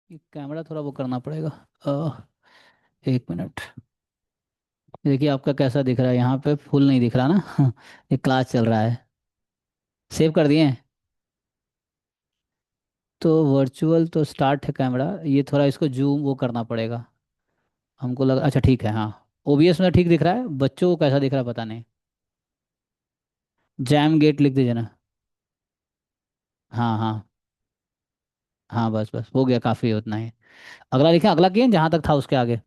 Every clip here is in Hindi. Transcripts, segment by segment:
ये कैमरा थोड़ा वो करना पड़ेगा। एक मिनट। देखिए आपका कैसा दिख रहा है, यहाँ पे फुल नहीं दिख रहा ना। ये क्लास चल रहा है। सेव कर दिए हैं? तो वर्चुअल तो स्टार्ट है कैमरा, ये थोड़ा इसको जूम वो करना पड़ेगा। हमको लगा अच्छा ठीक है, हाँ। ओबीएस में ठीक दिख रहा है, बच्चों को कैसा दिख रहा है पता नहीं। जैम गेट लिख दीजिए ना। हाँ हाँ। हाँ बस बस हो गया, काफ़ी है उतना ही। अगला लिखें, अगला किए जहाँ तक था उसके आगे।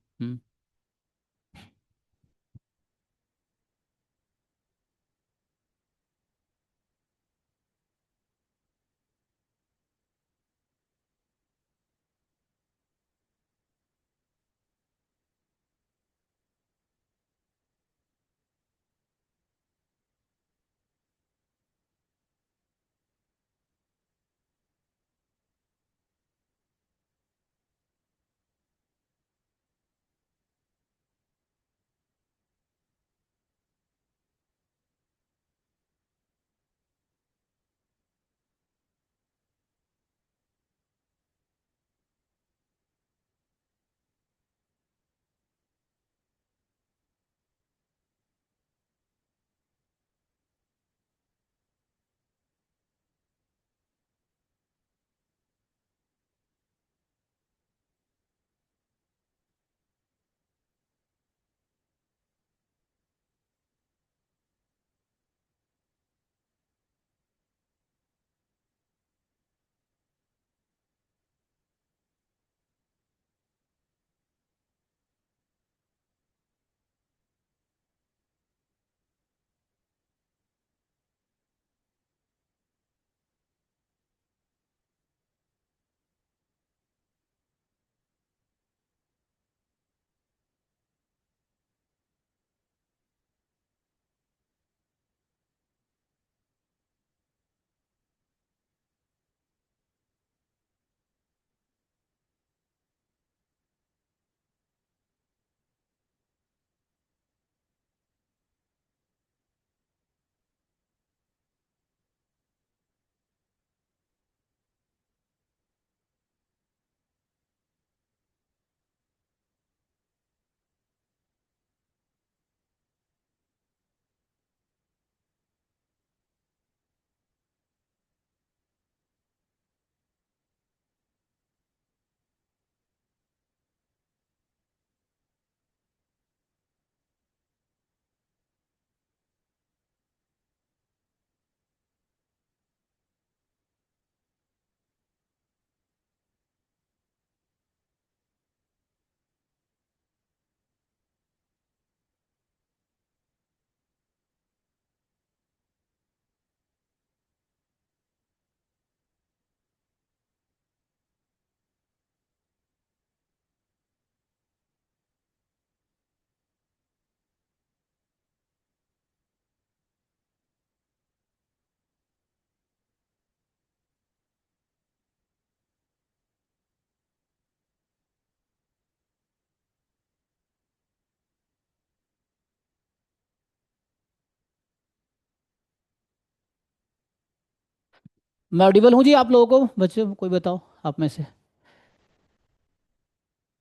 मैं ऑडिबल हूँ जी आप लोगों को, बच्चों कोई बताओ आप में से।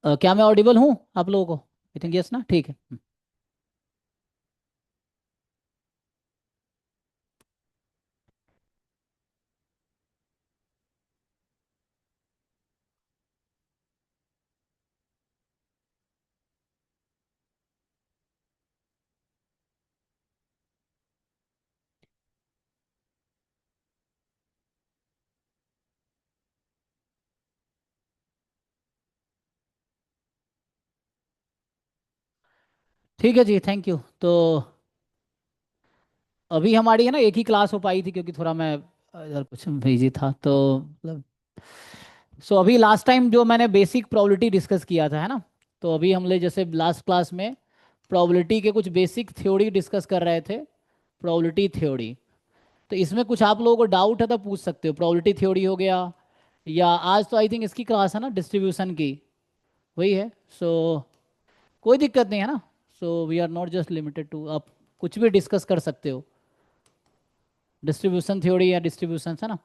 क्या मैं ऑडिबल हूँ आप लोगों को? आई थिंक यस ना, ठीक है। ठीक है जी, थैंक यू। तो अभी हमारी है ना एक ही क्लास हो पाई थी, क्योंकि थोड़ा मैं इधर कुछ बिजी था, तो मतलब सो अभी लास्ट टाइम जो मैंने बेसिक प्रोबेबिलिटी डिस्कस किया था है ना, तो अभी हमने जैसे लास्ट क्लास में प्रोबेबिलिटी के कुछ बेसिक थ्योरी डिस्कस कर रहे थे। प्रोबेबिलिटी थ्योरी, तो इसमें कुछ आप लोगों को डाउट है तो पूछ सकते हो। प्रोबेबिलिटी थ्योरी हो गया, या आज तो आई थिंक इसकी क्लास है ना डिस्ट्रीब्यूशन की, वही है। सो कोई दिक्कत नहीं है ना। So we are not just limited to, आप कुछ भी डिस्कस कर सकते हो। डिस्ट्रीब्यूशन थ्योरी या डिस्ट्रीब्यूशन है ना,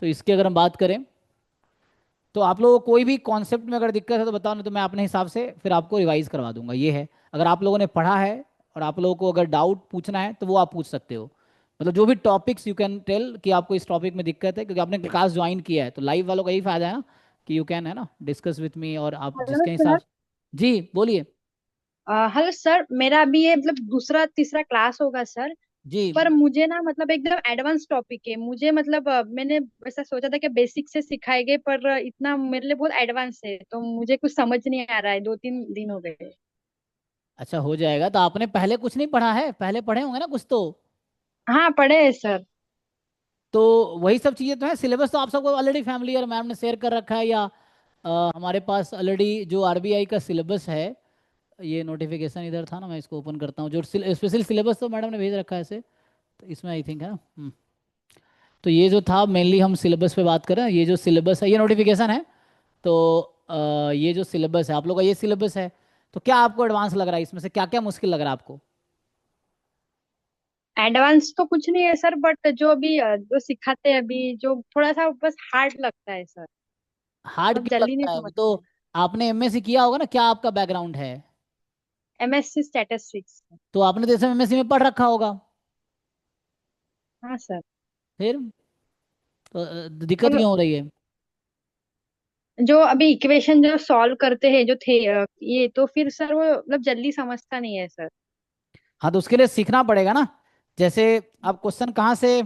तो इसकी अगर हम बात करें तो आप लोगों को कोई भी कॉन्सेप्ट में अगर दिक्कत है तो बताओ, नहीं तो मैं अपने हिसाब से फिर आपको रिवाइज करवा दूंगा। ये है, अगर आप लोगों ने पढ़ा है और आप लोगों को अगर डाउट पूछना है तो वो आप पूछ सकते हो। मतलब जो भी टॉपिक्स यू कैन टेल कि आपको इस टॉपिक में दिक्कत है, क्योंकि आपने क्लास ज्वाइन किया है तो लाइव वालों का यही फायदा है ना, कि यू कैन, है ना, डिस्कस विथ मी, और आप हेलो जिसके सर। हिसाब। जी बोलिए। हेलो सर, मेरा अभी ये मतलब दूसरा तीसरा क्लास होगा सर। जी। पर मुझे ना मतलब एकदम एडवांस टॉपिक है मुझे, मतलब मैंने ऐसा सोचा था कि बेसिक से सिखाएंगे, पर इतना मेरे लिए बहुत एडवांस है तो मुझे कुछ समझ नहीं आ रहा है, 2-3 दिन हो गए। अच्छा, हो जाएगा। तो आपने पहले कुछ नहीं पढ़ा है? पहले पढ़े होंगे ना कुछ तो। हाँ, पढ़े हैं सर। तो वही सब चीज़ें तो है। सिलेबस तो आप सबको ऑलरेडी फैमिलियर, मैम ने शेयर कर रखा है, या हमारे पास ऑलरेडी जो आरबीआई का सिलेबस है, ये नोटिफिकेशन इधर था ना, मैं इसको ओपन करता हूँ, जो स्पेशल सिलेबस तो मैडम ने भेज रखा है ऐसे। तो इसमें आई थिंक है ना। तो ये जो था मेनली हम सिलेबस पे बात कर रहे हैं। ये जो सिलेबस है ये नोटिफिकेशन है। तो ये जो सिलेबस है आप लोग का, ये सिलेबस है। तो क्या आपको एडवांस लग रहा है? इसमें से क्या क्या मुश्किल लग रहा है आपको? एडवांस तो कुछ नहीं है सर, बट जो अभी जो सिखाते हैं अभी जो थोड़ा सा बस हार्ड लगता है सर। हार्ड मतलब क्यों जल्दी नहीं लगता है? वो तो समझते। आपने एमएससी किया होगा ना, क्या आपका बैकग्राउंड है? MSc statistics. तो आपने तो एमएससी में पढ़ रखा होगा। हाँ सर। फिर तो दिक्कत पर क्यों हो रही है? जो अभी इक्वेशन जो सॉल्व करते हैं जो थे, ये तो फिर सर वो मतलब जल्दी समझता नहीं है सर। हाँ, तो उसके लिए सीखना पड़ेगा ना। जैसे आप क्वेश्चन कहाँ से।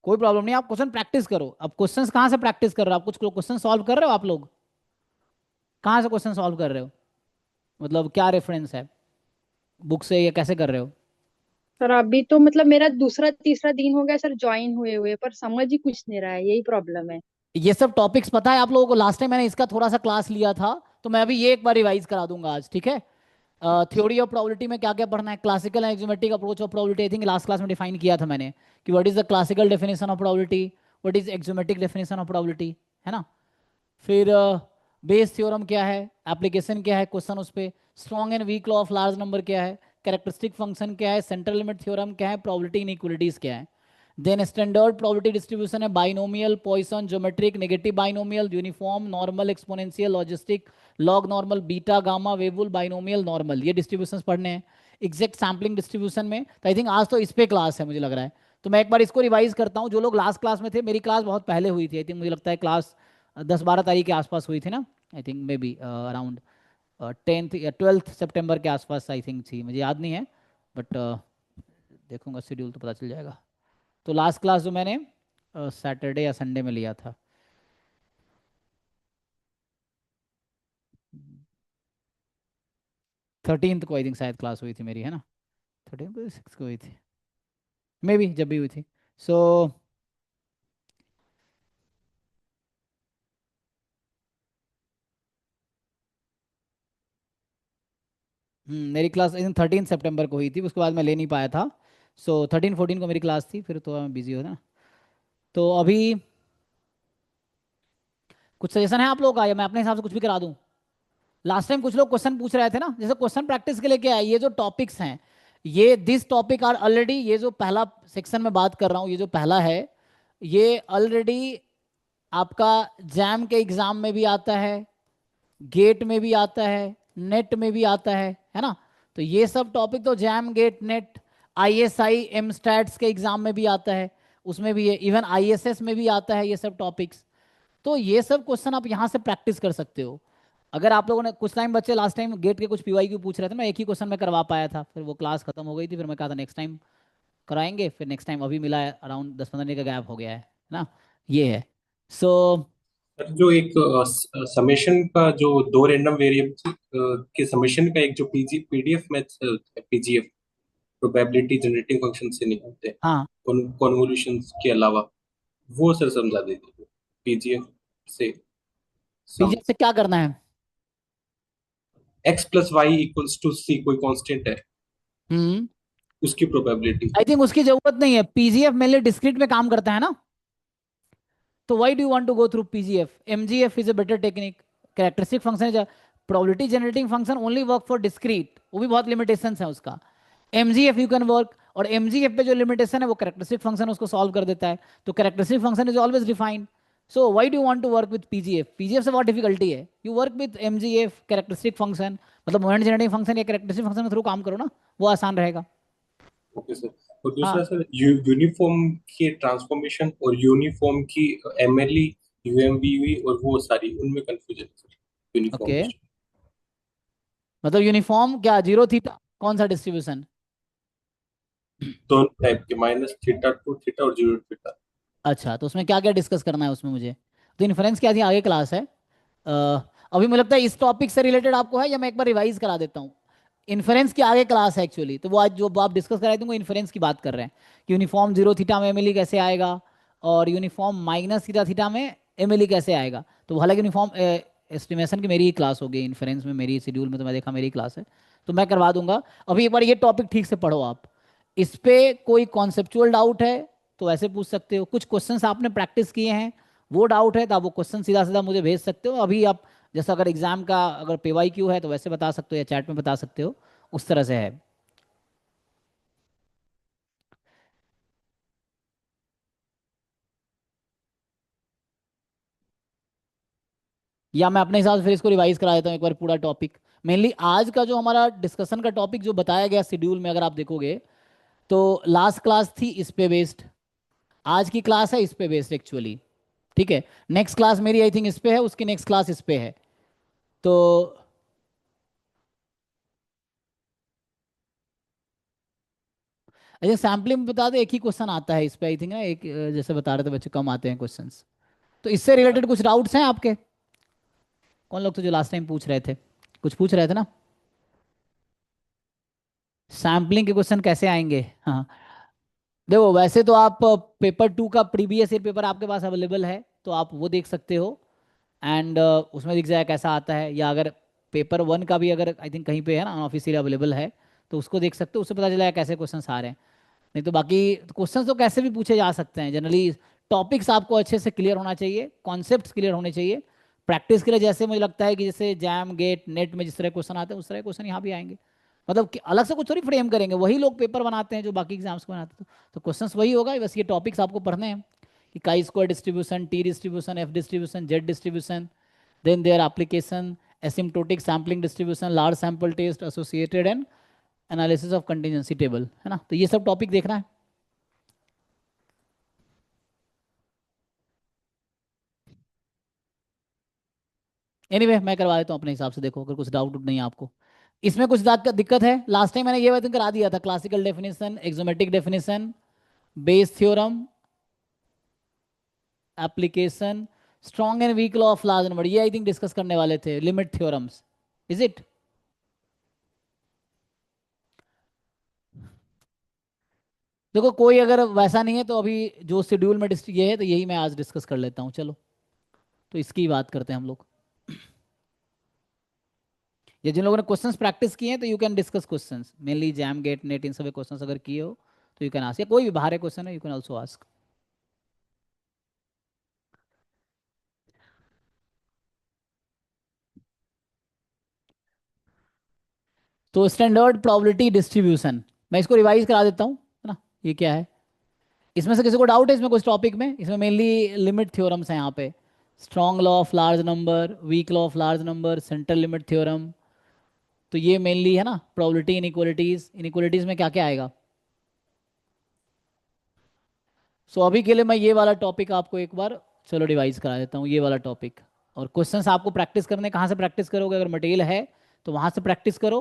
कोई प्रॉब्लम नहीं, आप क्वेश्चन प्रैक्टिस करो। अब क्वेश्चंस कहाँ से प्रैक्टिस कर रहे हो आप? कुछ क्वेश्चन सॉल्व कर रहे हो आप लोग? कहाँ से क्वेश्चन सॉल्व कर रहे हो? मतलब क्या रेफरेंस है? बुक से, या कैसे कर रहे हो? सर अभी तो मतलब मेरा दूसरा तीसरा दिन हो गया सर ज्वाइन हुए हुए, पर समझ ही कुछ नहीं रहा है, यही प्रॉब्लम है। ये सब टॉपिक्स पता है आप लोगों को? लास्ट टाइम मैंने इसका थोड़ा सा क्लास लिया था, तो मैं अभी ये एक बार रिवाइज करा दूंगा आज, ठीक है? थ्योरी ऑफ प्रोबेबिलिटी में क्या क्या पढ़ना है, classical and axiomatic approach of probability, I think last class में डिफाइन किया था मैंने, कि what is the classical definition of probability, what is axiomatic definition of probability, है ना। फिर बेस थ्योरम क्या है, एप्लीकेशन क्या है क्वेश्चन उस पे, strong and weak law of large number क्या है, कैरेक्टरिस्टिक फंक्शन क्या है, सेंट्रल लिमिट थ्योरम क्या है, प्रोबेबिलिटी इनइक्वालिटीज क्या है। देन स्टैंडर्ड प्रोबेबिलिटी डिस्ट्रीब्यूशन है, binomial, Poisson, geometric, negative binomial, uniform, normal, exponential, logistic, log normal, beta, gamma, Weibull, binomial, normal, ये डिस्ट्रीब्यूशंस पढ़ने हैं। एग्जैक्ट सैम्पलिंग डिस्ट्रीब्यूशन में तो आई थिंक आज तो इस पे क्लास है मुझे लग रहा है। तो मैं एक बार इसको रिवाइज करता हूँ। जो लोग लास्ट क्लास में थे, मेरी क्लास बहुत पहले हुई थी, आई थिंक मुझे लगता है क्लास 10-12 तारीख के आसपास हुई थी ना। I think may be around 10th या 12th सितंबर के आसपास आई थिंक थी, मुझे याद नहीं है। बट देखूंगा शेड्यूल तो पता चल जाएगा। तो लास्ट क्लास जो मैंने सैटरडे या संडे में लिया था, 13th को आई थिंक शायद क्लास हुई थी मेरी, है ना। 13 को 6 को हुई थी, मे बी जब भी हुई थी। सो मेरी क्लास आई थिंक 13 सितंबर को हुई थी, उसके बाद मैं ले नहीं पाया था। सो 13-14 को मेरी क्लास थी, फिर तो मैं बिजी हो ना। तो अभी कुछ सजेशन है आप लोगों का, या मैं अपने हिसाब से कुछ भी करा दूं? लास्ट टाइम कुछ लोग क्वेश्चन पूछ रहे थे ना, जैसे क्वेश्चन प्रैक्टिस के लिए क्या है, ये जो टॉपिक्स हैं, ये दिस टॉपिक आर ऑलरेडी, ये जो पहला सेक्शन में बात कर रहा हूँ, ये जो पहला है, ये ऑलरेडी आपका जैम के एग्जाम में भी आता है, गेट में भी आता है, नेट में भी आता है ना। तो ये सब टॉपिक तो JAM, GATE, NET, ISI, M stats के एग्जाम में भी आता है, उसमें भी है, इवन आईएसएस में भी आता है ये सब टॉपिक्स। तो ये सब क्वेश्चन आप यहाँ से प्रैक्टिस कर सकते हो। अगर आप लोगों ने कुछ टाइम, बच्चे लास्ट टाइम गेट के कुछ पीवाई क्यू पूछ रहे थे, मैं एक ही क्वेश्चन में करवा पाया था, फिर वो क्लास खत्म हो गई थी, फिर मैं कहा था नेक्स्ट टाइम कराएंगे, फिर नेक्स्ट टाइम अभी मिला है, अराउंड 10-15 दिन का गैप हो गया है ना। ये है। सो जो एक समेशन का जो दो रैंडम वेरिएबल के समेशन का एक जो PDF math PGF probability generating function से निकालते हैं हाँ, कॉन्वोल्यूशन के अलावा, वो सर समझा दीजिए पीजीएफ से। सम पीजीएफ से क्या करना है? X plus y equals to C कोई कांस्टेंट है, हम्म। उसकी प्रोबेबिलिटी। आई थिंक उसकी जरूरत नहीं है, पीजीएफ मेरे लिए डिस्क्रीट में काम करता है ना। तो why do you want to go through PGF? MGF is a better technique, characteristic function है, probability generating function only work for discrete, वो भी बहुत लिमिटेशन है उसका। एमजीएफ यू कैन वर्क, और एमजीएफ पे जो लिमिटेशन है वो कैरेक्टरिस्टिक फंक्शन उसको सॉल्व कर देता है, तो characteristic function is always defined. So why do want to work with PGF? PGF से बहुत डिफिकल्टी है, you work with MGF characteristic function, मतलब मोमेंट जनरेटिंग फंक्शन या कैरेक्टरिस्टिक फंक्शन के थ्रू काम करो ना, वो आसान रहेगा। Okay sir. और दूसरा हाँ सर, यूनिफॉर्म की ट्रांसफॉर्मेशन और यूनिफॉर्म की एमएलई, यूएमवीवी और वो सारी, उनमें कंफ्यूजन है सर, यूनिफॉर्म। ओके, मतलब यूनिफॉर्म क्या, जीरो थीटा, कौन सा डिस्ट्रीब्यूशन? दोनों टाइप के, माइनस थीटा टू थीटा और जीरो थीटा। अच्छा, तो उसमें क्या क्या डिस्कस करना है उसमें मुझे? तो इन्फ्रेंस क्या थी, आगे क्लास है। अभी मुझे लगता है इस टॉपिक से रिलेटेड आपको है, या मैं एक बार रिवाइज करा देता हूँ। इन्फ्रेंस की आगे क्लास है एक्चुअली, तो वो आज जो आप डिस्कस कराए थे वो इन्फ्रेंस की बात कर रहे हैं कि यूनिफॉर्म जीरो थीटा में एमएलई कैसे आएगा, और यूनिफॉर्म माइनस थीटा थीटा में एमएलई कैसे आएगा। तो हालांकि यूनिफॉर्म एस्टिमेशन की मेरी ही क्लास होगी, इन्फ्रेंस में मेरी शेड्यूल में तो मैं देखा मेरी क्लास है, तो मैं करवा दूंगा। अभी एक बार ये टॉपिक ठीक से पढ़ो आप, इस पे कोई कॉन्सेप्चुअल डाउट है तो ऐसे पूछ सकते हो, कुछ क्वेश्चंस आपने प्रैक्टिस किए हैं वो डाउट है तो आप वो क्वेश्चन सीधा सीधा मुझे भेज सकते हो। अभी आप जैसा अगर एग्जाम का अगर पेवाई क्यू है तो वैसे बता सकते हो या चैट में बता सकते हो, उस तरह से है। या मैं अपने हिसाब से फिर इसको रिवाइज करा देता हूँ एक बार पूरा टॉपिक। मेनली आज का जो हमारा डिस्कशन का टॉपिक जो बताया गया शेड्यूल में अगर आप देखोगे, तो लास्ट क्लास थी इस पे बेस्ड, आज की क्लास है इस पे बेस्ड एक्चुअली। ठीक है, नेक्स्ट क्लास मेरी आई थिंक इस पे है, उसकी नेक्स्ट क्लास इस पे है। तो अच्छा, सैम्पलिंग में बता दे, एक ही क्वेश्चन आता है इस पे आई थिंक ना, एक जैसे बता रहे थे बच्चे कम आते हैं क्वेश्चंस। तो इससे रिलेटेड कुछ डाउट्स हैं आपके? कौन लोग तो जो लास्ट टाइम पूछ रहे थे, कुछ पूछ रहे थे ना, सैम्पलिंग के क्वेश्चन कैसे आएंगे? हाँ, देखो वैसे तो आप पेपर टू का प्रीवियस ईयर पेपर आपके पास अवेलेबल है, तो आप वो देख सकते हो, एंड उसमें दिख जाएगा कैसा आता है, या अगर पेपर वन का भी अगर आई थिंक कहीं पे है ना ऑफिशियल अवेलेबल है, तो उसको देख सकते हो, उससे पता चलेगा कैसे क्वेश्चन आ रहे हैं। नहीं तो बाकी क्वेश्चंस तो कैसे भी पूछे जा सकते हैं जनरली, टॉपिक्स आपको अच्छे से क्लियर होना चाहिए, कॉन्सेप्ट्स क्लियर होने चाहिए। प्रैक्टिस के लिए जैसे मुझे लगता है कि जैसे जैम गेट नेट में जिस तरह क्वेश्चन आते हैं उस तरह क्वेश्चन यहाँ भी आएंगे, मतलब कि अलग से कुछ थोड़ी फ्रेम करेंगे, वही लोग पेपर बनाते हैं जो बाकी एग्जाम्स को बनाते हैं, तो क्वेश्चंस वही होगा, बस ये टॉपिक्स आपको पढ़ने हैं कि chi square distribution, T distribution, F distribution, Z distribution, then their application, asymptotic sampling distribution, large sample test, associated and analysis of contingency table, है ना, तो ये सब टॉपिक देखना है। एनीवे मैं करवा देता हूँ अपने हिसाब से, देखो अगर कुछ डाउट नहीं है आपको इसमें, कुछ दिक्कत है, लास्ट टाइम मैंने ये वैसे करा दिया था, classical definition, axiomatic definition, Bayes theorem, application, strong and weak law of large number, ये आई थिंक डिस्कस करने वाले थे, लिमिट थ्योरम्स, इज इट? देखो कोई अगर वैसा नहीं है तो अभी जो शेड्यूल में ये है तो यही मैं आज डिस्कस कर लेता हूँ, चलो तो इसकी बात करते हैं हम लोग। ये जिन लोगों ने क्वेश्चंस प्रैक्टिस किए हैं तो you can discuss questions, mainly JAM GATE NET इन सब क्वेश्चंस अगर किए हो तो यू कैन आस्क, या कोई भी बाहर क्वेश्चन है यू कैन ऑल्सो आस्क। तो स्टैंडर्ड प्रोबेबिलिटी डिस्ट्रीब्यूशन, मैं इसको रिवाइज करा देता हूँ, है ना, ये क्या है? इसमें से किसी को डाउट है इसमें कुछ टॉपिक में? इसमें मेनली लिमिट थ्योरम्स हैं यहाँ पे, strong law of large number, weak law of large number, central limit theorem, तो ये मेनली है ना प्रोबेबिलिटी इनइक्वालिटीज, इनइक्वालिटीज में क्या क्या आएगा। सो अभी के लिए मैं ये वाला टॉपिक आपको एक बार चलो रिवाइज करा देता हूँ, ये वाला टॉपिक। और क्वेश्चंस आपको प्रैक्टिस करने, कहाँ से प्रैक्टिस करोगे, अगर मटेरियल है तो वहाँ से प्रैक्टिस करो।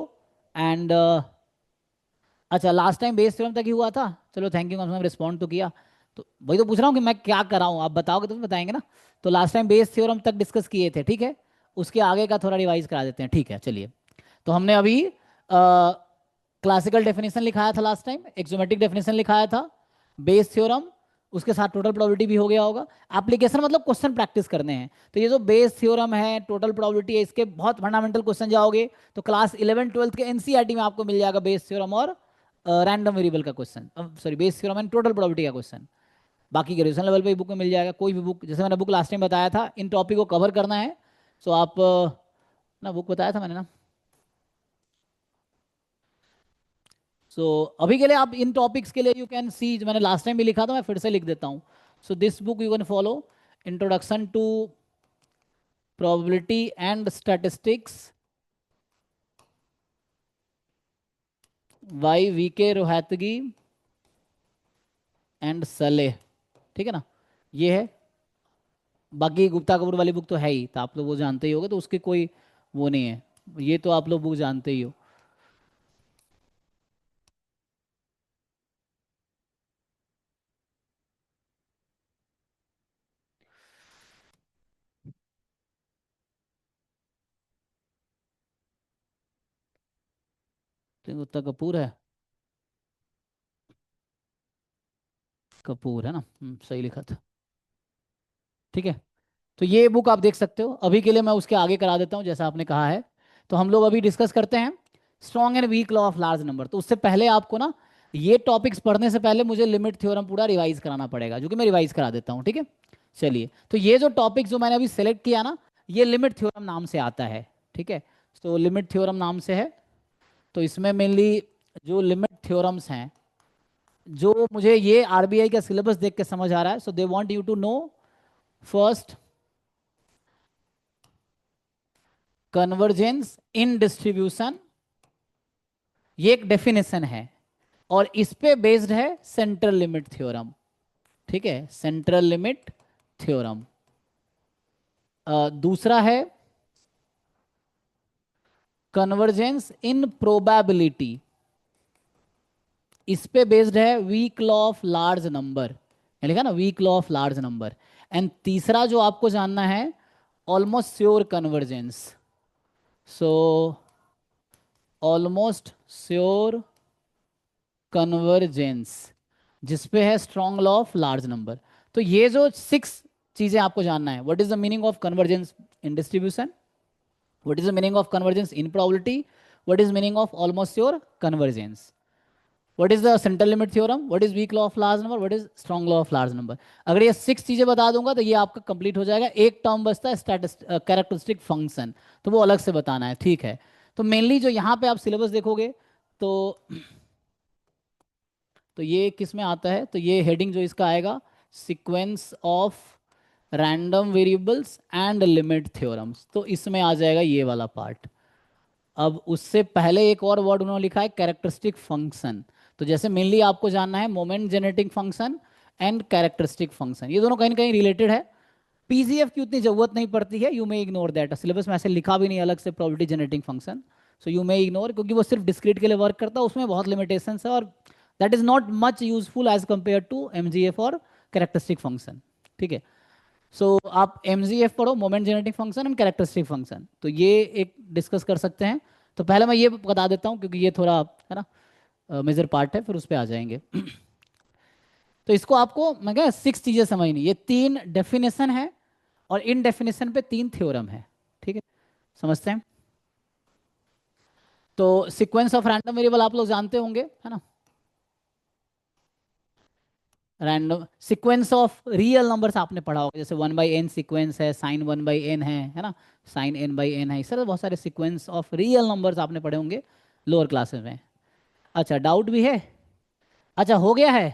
एंड अच्छा, लास्ट टाइम बेस थ्योरम तक ही हुआ था, चलो थैंक यू, कम से कम रिस्पॉन्ड तो किया। तो वही तो पूछ रहा हूँ कि मैं क्या कर रहा हूँ, आप बताओगे तो बताएंगे ना। तो लास्ट टाइम बेस थ्योरम तक डिस्कस किए थे, ठीक है, उसके आगे का थोड़ा रिवाइज करा देते हैं, ठीक है चलिए। तो हमने अभी क्लासिकल डेफिनेशन लिखाया था लास्ट टाइम, एक्सोमेटिक डेफिनेशन लिखाया था, बेस थ्योरम, उसके साथ टोटल प्रोबेबिलिटी भी हो गया होगा। एप्लीकेशन मतलब क्वेश्चन प्रैक्टिस करने हैं, तो ये जो बेस थ्योरम है, टोटल प्रोबेबिलिटी है, इसके बहुत फंडामेंटल क्वेश्चन जाओगे तो क्लास 11 12 के एनसीईआरटी में आपको मिल जाएगा बेस थ्योरम और रैंडम वेरिएबल का question, sorry Bayes theorem and total probability का क्वेश्चन। बाकी ग्रेजुएशन लेवल पे बुक में मिल जाएगा, कोई भी बुक, जैसे मैंने बुक लास्ट टाइम बताया था, इन टॉपिक को कवर करना है। सो आप ना बुक बताया था मैंने ना। सो अभी के लिए आप इन टॉपिक्स के लिए यू कैन सी, मैंने लास्ट टाइम भी लिखा था, मैं फिर से लिख देता हूँ। So this book you can follow, introduction to probability and statistics by V K Rohatgi and Saleh, ठीक है ना, ये है। बाकी गुप्ता कपूर वाली बुक तो है ही, तो आप लोग वो जानते ही होगे, तो उसके कोई वो नहीं है, ये तो आप लोग बुक जानते ही हो। तो गुप्ता कपूर है, कपूर है ना, सही लिखा था, ठीक है। तो ये बुक आप देख सकते हो, अभी के लिए मैं उसके आगे करा देता हूँ जैसा आपने कहा है। तो हम लोग अभी डिस्कस करते हैं strong and weak law of large number. तो उससे पहले आपको ना ये टॉपिक्स पढ़ने से पहले मुझे लिमिट थ्योरम पूरा रिवाइज कराना पड़ेगा, जो कि मैं रिवाइज करा देता हूँ, ठीक है। चलिए, तो ये जो टॉपिक जो मैंने अभी सेलेक्ट किया ना, ये लिमिट थ्योरम नाम से आता है, ठीक है। तो लिमिट थ्योरम नाम से है। तो इसमें मेनली जो लिमिट थ्योरम्स हैं, जो मुझे ये आरबीआई का सिलेबस देख के समझ आ रहा है, so they want you to know first convergence in distribution, ये एक डेफिनेशन है, और इस पे बेस्ड है सेंट्रल लिमिट थ्योरम, ठीक है, सेंट्रल लिमिट थ्योरम। दूसरा है कन्वर्जेंस इन प्रोबेबिलिटी, इस पे बेस्ड है weak law of large number, लिखा ना, weak law of large number. And तीसरा जो आपको जानना है, almost sure convergence, so almost sure convergence, जिसपे है strong law of large number. तो ये जो 6 चीजें आपको जानना है, what is the meaning of convergence in distribution, what is the meaning of convergence in probability, what is meaning of almost sure convergence, what is the central limit theorem, what is weak law of large number, what is strong law of large number. अगर ये 6 चीजें बता दूंगा तो ये आपका कंप्लीट हो जाएगा। एक टर्म बचता है कैरेक्टरिस्टिक फंक्शन, तो वो अलग से बताना है, ठीक है। तो मेनली जो यहाँ पे आप सिलेबस देखोगे, तो ये किस में आता है, तो ये हेडिंग जो इसका आएगा, sequence of random variables and limit theorems, तो इसमें आ जाएगा ये वाला पार्ट। अब उससे पहले एक और वर्ड उन्होंने लिखा है कैरेक्टरिस्टिक फंक्शन। तो जैसे मेनली आपको जानना है moment generating function and characteristic function, ये दोनों कहीं ना कहीं रिलेटेड है। पीजीएफ की उतनी जरूरत नहीं पड़ती है, you may ignore that, syllabus में ऐसे लिखा भी नहीं अलग से probability generating function, so you may ignore, क्योंकि वो सिर्फ डिस्क्रीट के लिए वर्क करता है, उसमें बहुत लिमिटेशंस है, और that is not much useful as compare to MGF और कैरेक्टरिस्टिक फंक्शन, ठीक है। सो आप एमजीएफ पढ़ो, moment generating function and characteristic function, तो ये एक डिस्कस कर सकते हैं। तो पहले मैं ये बता देता हूँ, क्योंकि ये थोड़ा है ना मेजर पार्ट है, फिर उस पर आ जाएंगे। तो इसको आपको मैं क्या 6 चीजें समझनी, ये 3 डेफिनेशन है, और इन डेफिनेशन पे 3 थ्योरम है, ठीक है, समझते हैं। तो सीक्वेंस ऑफ रैंडम वेरिएबल आप लोग जानते होंगे, है ना, random sequence of real numbers आपने पढ़ा होगा, जैसे 1/n सीक्वेंस है, साइन 1/n है ना, साइन n/n है, इस तरह बहुत सारे सीक्वेंस ऑफ रियल नंबर्स आपने पढ़े होंगे लोअर क्लासेस में। अच्छा, डाउट भी है? अच्छा, हो गया है।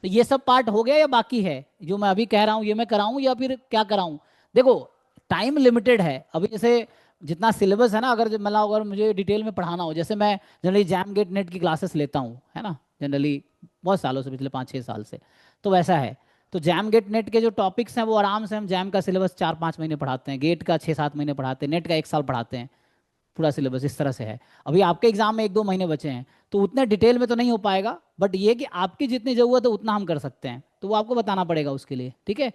तो ये सब पार्ट हो गया या बाकी है, जो मैं अभी कह रहा हूँ ये मैं कराऊं या फिर क्या कराऊं? देखो, टाइम लिमिटेड है अभी, जैसे जितना सिलेबस है ना, अगर मतलब अगर मुझे डिटेल में पढ़ाना हो, जैसे मैं जनरली जैम गेट नेट की क्लासेस लेता हूँ, है ना, जनरली बहुत सालों से, पिछले 5-6 साल से, तो वैसा है। तो जैम गेट नेट के जो टॉपिक्स हैं वो आराम से हम जैम का सिलेबस 4-5 महीने पढ़ाते हैं, गेट का 6-7 महीने पढ़ाते हैं, नेट का 1 साल पढ़ाते हैं, पूरा सिलेबस इस तरह से है। अभी आपके एग्जाम में 1-2 महीने बचे हैं, तो उतने डिटेल में तो नहीं हो पाएगा, बट ये कि आपकी जितनी जरूरत है उतना हम कर सकते हैं, तो वो आपको बताना पड़ेगा उसके लिए, ठीक है।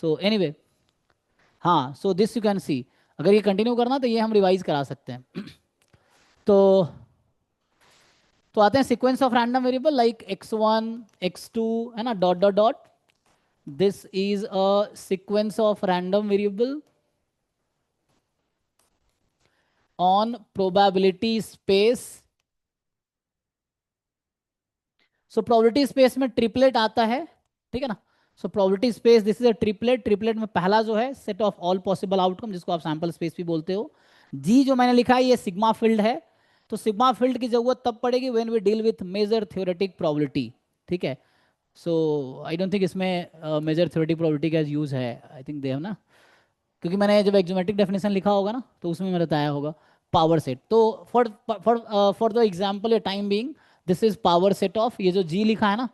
सो एनीवे, हाँ, so this you can see, अगर ये कंटिन्यू करना तो ये हम रिवाइज करा सकते हैं। तो आते हैं sequence of random variable like x1 x2, है ना, dot dot dot, this is a sequence of random variable on probability space. So probability space में ट्रिपलेट आता है, ठीक है ना, so probability space this is a triplet. Triplet में पहला जो है set of all possible outcome, जिसको आप सैंपल स्पेस भी बोलते हो। जी जो मैंने लिखा है ये सिग्मा फील्ड है। तो सिग्मा फील्ड की जरूरत तब पड़ेगी when we deal with measure theoretic probability. ठीक है। सो आई डोंट थिंक इसमें मेजर थ्योरेटिक प्रोबेबिलिटी का यूज है, आई थिंक दे हैव ना, क्योंकि मैंने जब एक्जोमेट्रिक डेफिनेशन लिखा होगा ना तो उसमें मैंने बताया होगा पावर सेट। तो for for the example A time being this is power set of, ये जो जी लिखा है ना,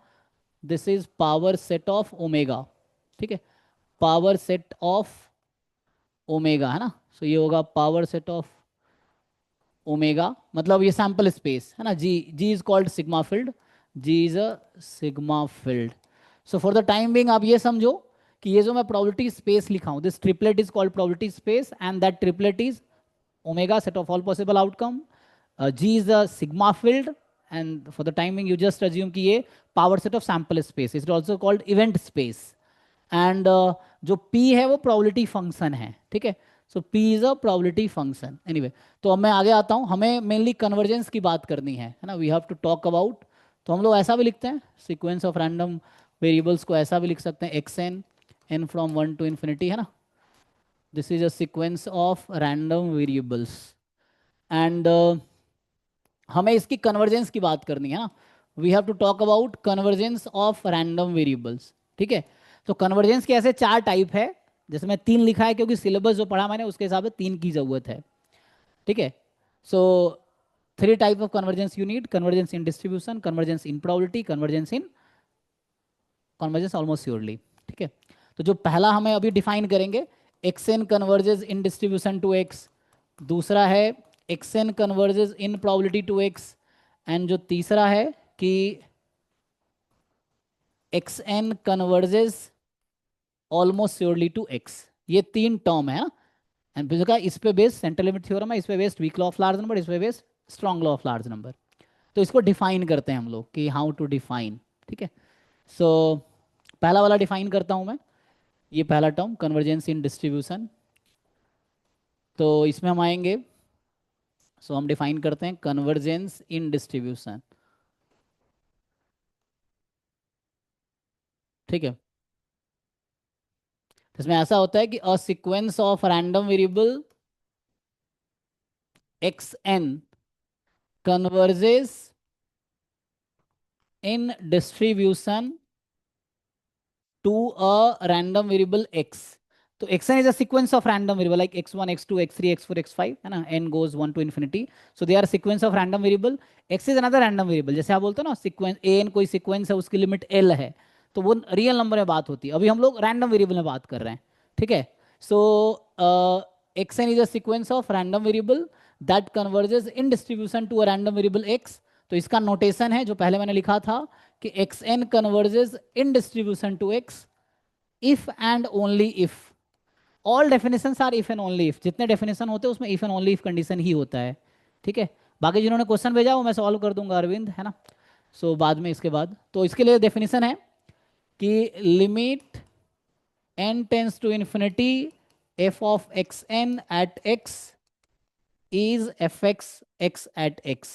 this is power set of omega. ठीक है, पावर सेट ऑफ ओमेगा है ना। सो ये होगा पावर सेट ऑफ ओमेगा, मतलब ये सैंपल स्पेस है ना। G G is called sigma field, G is a sigma field. So for the time being आप ये समझो कि ये जो मैं प्रोबेबिलिटी स्पेस लिखा हूं, this triplet is called probability space and that triplet is omega set of all possible outcome, g is the sigma field, and for the timing you just assume कि ये power set of sample space is also called event space, and जो p है वो probability function है। ठीक है, so p is a probability function anyway। तो अब मैं आगे आता हूँ, हमें mainly convergence की बात करनी है ना, we have to talk about। तो हम लोग ऐसा भी लिखते हैं sequence of random variables को, ऐसा भी लिख सकते हैं xn n from 1 to infinity है ना। This is a sequence of random variables and हमें इसकी कन्वर्जेंस की बात करनी है ना। We have to talk about convergence of random variables. ठीक है, तो कन्वर्जेंस के ऐसे 4 टाइप है, जैसे मैं 3 लिखा है क्योंकि सिलेबस जो पढ़ा मैंने उसके हिसाब से 3 की जरूरत है। ठीक है, सो 3 type of convergence you need, convergence in distribution, convergence in probability, convergence in convergence almost surely. ठीक है, तो जो पहला हमें अभी डिफाइन करेंगे, xn converges in distribution to x, दूसरा है xn converges in probability to x, and जो तीसरा है कि xn converges almost surely to x। ये 3 टर्म है ना, एंड फिर का इस पे बेस्ड सेंट्रल लिमिट थ्योरम है, इस पे based weak law of large number, इस पे based strong law of large number. तो इसको डिफाइन करते हैं हम लोग कि हाउ टू डिफाइन। ठीक है, सो पहला वाला डिफाइन करता हूं मैं, ये पहला टर्म कन्वर्जेंस इन डिस्ट्रीब्यूशन। तो इसमें हम आएंगे, सो हम डिफाइन करते हैं कन्वर्जेंस इन डिस्ट्रीब्यूशन। ठीक है, इसमें ऐसा होता है कि a sequence of random variable X N converges in distribution to a random variable x। तो xn is a sequence of random variable like x1 x2 x3 x4 x5 है ना, n goes 1 to infinity, so they are sequence of random variable। x is another random variable, जैसे आप बोलते हो ना सीक्वेंस an कोई सीक्वेंस है उसकी लिमिट l है, तो वो रियल नंबर में बात होती है, अभी हम लोग रैंडम वेरिएबल में बात कर रहे हैं। ठीक है, सो xn is a sequence of random variable that converges in distribution to a random variable x। तो इसका नोटेशन है जो पहले मैंने लिखा था कि xn converges in distribution to x if and only if. All definitions are if and only if, जितने डेफिनेशन होते हैं उसमें if and only if condition ही होता है। ठीक है, बाकी जिन्होंने क्वेश्चन भेजा वो मैं सॉल्व कर दूंगा अरविंद है ना, सो बाद में इसके बाद। तो इसके लिए डेफिनेशन है कि limit n tends to infinity f of xn at x is fx x at x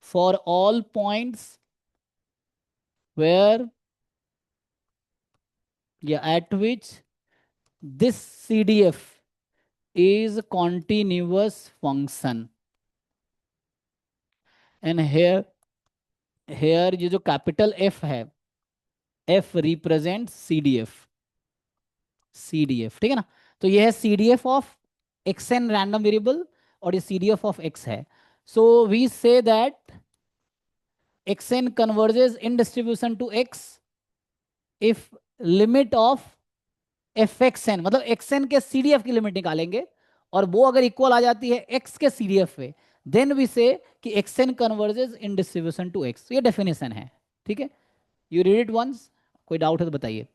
for all points where at which this CDF is continuous function। and here ये जो कैपिटल F है, F represents CDF। ठीक है ना, तो ये है CDF of xn random variable और ये CDF ऑफ x है। So we say that xn converges in distribution to x if limit of fxn, मतलब xn के CDF की लिमिट निकालेंगे और वो अगर इक्वल आ जाती है x के CDF पे, देन वी से कि xn converges in distribution to x। ये डेफिनेशन है। ठीक है, यू रीड इट वंस, कोई डाउट है तो बताइए।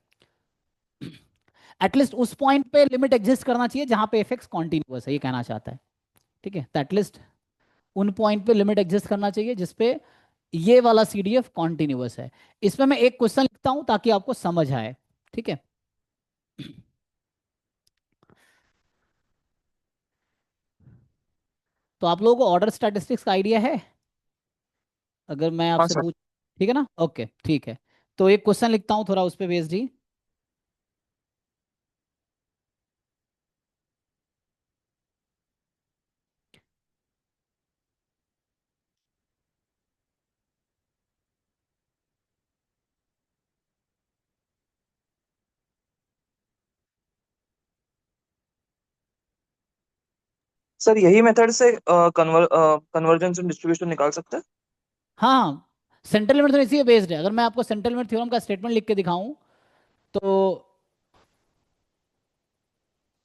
एटलीस्ट उस पॉइंट पे लिमिट एग्जिस्ट करना चाहिए जहां पे fx कॉन्टिन्यूअस है, ये कहना चाहता है। ठीक है, तो एटलीस्ट उन पॉइंट पे लिमिट एग्जिस्ट करना चाहिए जिसपे ये वाला CDF कॉन्टिन्यूअस है। इसमें मैं एक क्वेश्चन लिखता हूं ताकि आपको समझ आए। ठीक है, तो आप लोगों को ऑर्डर स्टैटिस्टिक्स का आइडिया है अगर मैं हाँ आपसे सर। पूछ? ठीक है ना, ओके ठीक है। तो एक क्वेश्चन लिखता हूँ थोड़ा उस पर बेस्ड ही। सर यही मेथड से कन्वर्जेंस एंड डिस्ट्रीब्यूशन निकाल सकते हैं? हाँ, सेंट्रल लिमिट तो इसी पे बेस्ड है। अगर मैं आपको सेंट्रल लिमिट थ्योरम का स्टेटमेंट लिख के दिखाऊं तो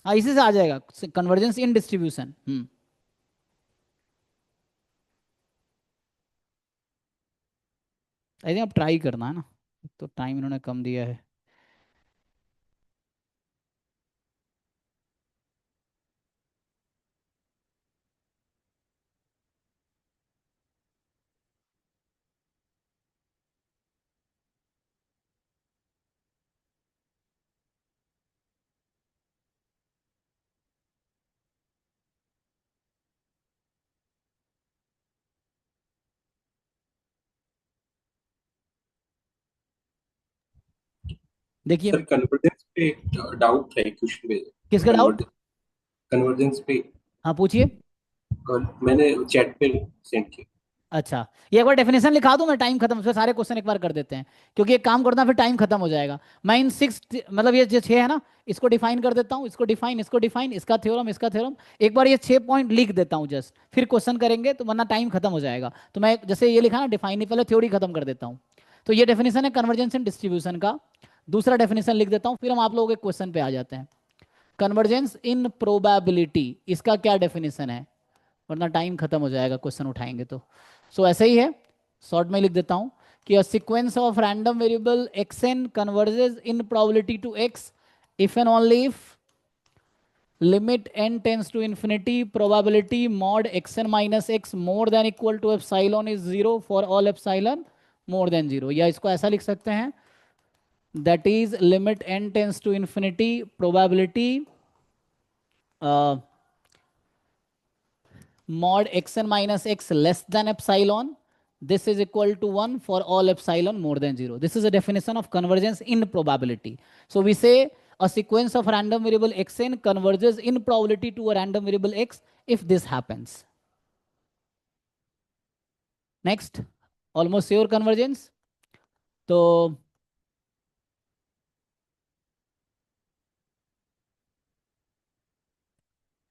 हाँ, इसी से आ जाएगा, convergence in distribution. I think अब ट्राई करना है ना, तो टाइम इन्होंने कम दिया है। देखिए, सर कन्वर्जेंस पे डाउट है, क्वेश्चन पे। किसका डाउट? कन्वर्जेंस पे हाँ पूछिए। मैंने चैट पे सेंड किया। अच्छा, ये एक बार डेफिनेशन लिखा दूं मैं, टाइम खत्म, उसमें सारे क्वेश्चन एक बार कर देते हैं, क्योंकि एक काम करना फिर टाइम खत्म हो जाएगा। मैं इन 6, मतलब ये जो 6 है ना, इसको डिफाइन कर देता हूँ, इसको डिफाइन, इसको डिफाइन, इसका थ्योरम, इसका थ्योरम। एक बार ये 6 पॉइंट लिख देता हूँ जस्ट, फिर क्वेश्चन करेंगे, तो वरना टाइम खत्म हो जाएगा। तो मैं जैसे ये लिखा ना डिफाइन, पहले थ्योरी खत्म कर देता हूँ। तो ये डेफिनेशन है कन्वर्जेंस इन डिस्ट्रीब्यूशन का। दूसरा डेफिनेशन लिख देता हूँ, फिर हम आप लोगों के क्वेश्चन पे आ जाते हैं। कन्वर्जेंस इन प्रोबेबिलिटी, इसका क्या डेफिनेशन है, वरना टाइम खत्म हो जाएगा क्वेश्चन उठाएंगे तो। सो ऐसा ही है, शॉर्ट में लिख देता हूं कि a sequence of random variable xn converges in probability to x if and only if limit n tends to infinity probability mod xn minus x more than equal to epsilon is 0 for all epsilon more than 0। या इसको ऐसा लिख सकते हैं, that is limit n tends to infinity probability mod xn minus x less than epsilon, this is equal to 1 for all epsilon more than 0। This is a definition of convergence in probability. So we say a sequence of random variable xn converges in probability to a random variable x if this happens. Next, almost sure convergence. तो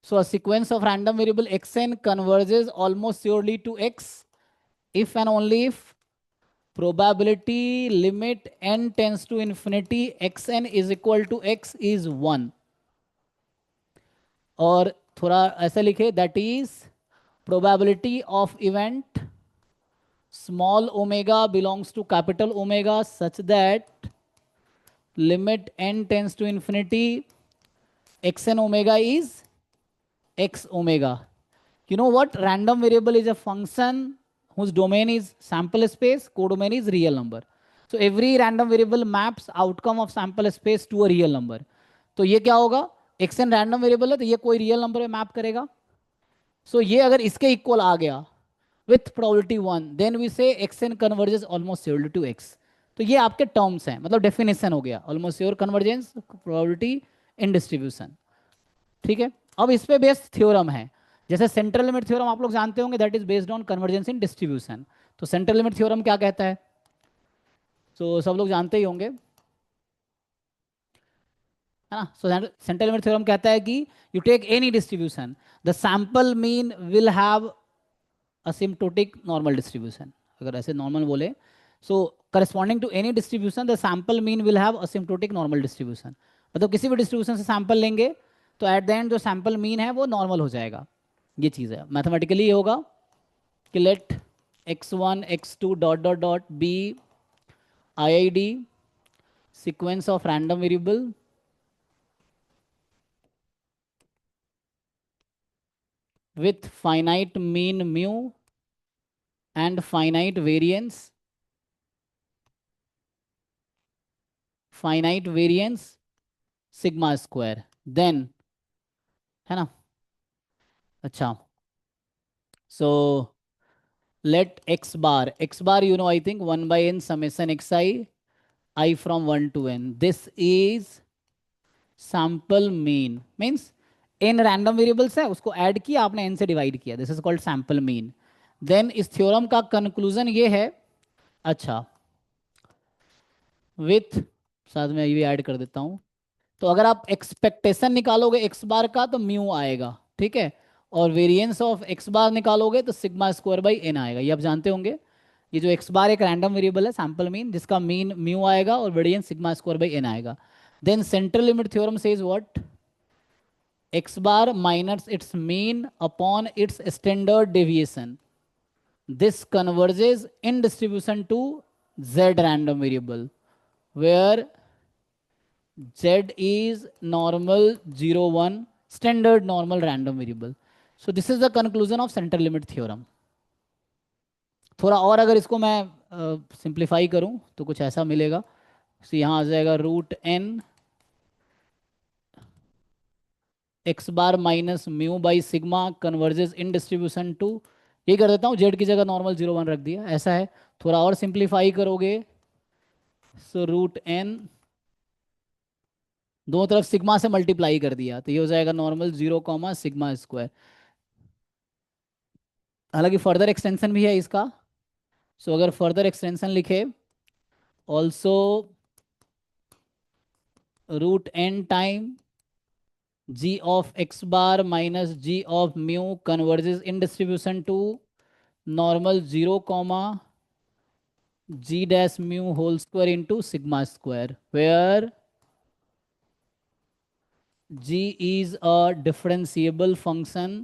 so a sequence of random variable xn converges almost surely to x if and only if probability limit n tends to infinity xn is equal to x is 1। और थोड़ा ऐसे लिखे, that is probability of event small omega belongs to capital omega such that limit n tends to infinity xn omega is x omega। You know what, random variable is a function whose domain is sample space, codomain is real number। So every random variable maps outcome of sample space to a real number। तो ये क्या होगा, xn रैंडम वेरिएबल है तो ये कोई रियल नंबर में मैप करेगा। सो ये अगर इसके इक्वल आ गया with probability 1, then we say xn converges almost surely to x। तो ये आपके टर्म्स हैं, मतलब डेफिनेशन हो गया almost sure convergence probability in distribution. ठीक है, अब इस पे बेस्ड थ्योरम है, जैसे सेंट्रल लिमिट थ्योरम आप लोग जानते होंगे, that is based on convergence in distribution. तो सेंट्रल लिमिट थ्योरम क्या कहता है, तो सब लोग जानते ही होंगे, है ना। सो सेंट्रल लिमिट थ्योरम कहता है कि you take any distribution, the sample mean will have asymptotic normal distribution. अगर ऐसे नॉर्मल बोले, so corresponding to any distribution the sample mean will have asymptotic normal distribution. मतलब किसी भी डिस्ट्रीब्यूशन से सैंपल लेंगे तो एट द एंड जो सैंपल मीन है वो नॉर्मल हो जाएगा। ये चीज़ है, मैथमेटिकली ये होगा कि let x1 x2 dot dot dot be IID sequence of random variable with finite mean mu and finite variance sigma square, then, है ना। अच्छा, so let x bar you know I think 1 by n summation xi I from 1 to n, this is sample mean, means n random variables है उसको ऐड किया आपने, n से डिवाइड किया, this is called sample mean. Then इस थ्योरम का कंक्लूजन ये है, अच्छा विथ, साथ में ये भी ऐड कर देता हूं, तो अगर आप एक्सपेक्टेशन निकालोगे एक्स बार का तो म्यू आएगा, ठीक है। और वेरिएंस ऑफ एक्स बार निकालोगे तो सिग्मा स्क्वायर बाई एन आएगा, ये आप जानते होंगे। ये जो एक्स बार एक रैंडम वेरिएबल है, सैंपल मीन, जिसका मीन म्यू आएगा और variance sigma square by n आएगा। Then central limit theorem says what, x bar minus its mean upon its standard deviation. This converges in distribution to z random variable, where z is normal 0 1 standard normal random variable. So this is the conclusion of central limit theorem. थोड़ा और अगर इसको मैं सिंप्लीफाई करूं तो कुछ ऐसा मिलेगा। so यहाँ आ जाएगा root N X bar minus mu by sigma converges in distribution to, ये कर देता हूँ, जेड की जगह नॉर्मल 0 1 रख दिया, ऐसा है। थोड़ा और सिंप्लीफाई करोगे सो रूट एन दोनों तरफ सिग्मा से मल्टीप्लाई कर दिया तो ये हो जाएगा नॉर्मल 0 कॉमा सिग्मा स्क्वायर। हालांकि फर्दर एक्सटेंशन भी है इसका, सो अगर फर्दर एक्सटेंशन लिखे also root N time g of x bar minus g of mu converges in distribution to normal 0 comma g dash mu whole square into sigma square, where g is a differentiable function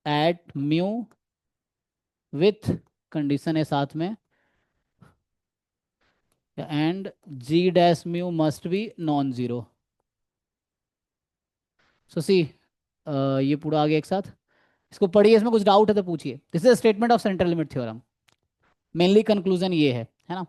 at mu with condition है साथ में, and g dash mu must be non-zero. So see, ये पूरा आ गया एक साथ, इसको पढ़िए, इसमें कुछ डाउट है तो पूछिए। This is statement of central limit theorem, mainly conclusion ये है ना।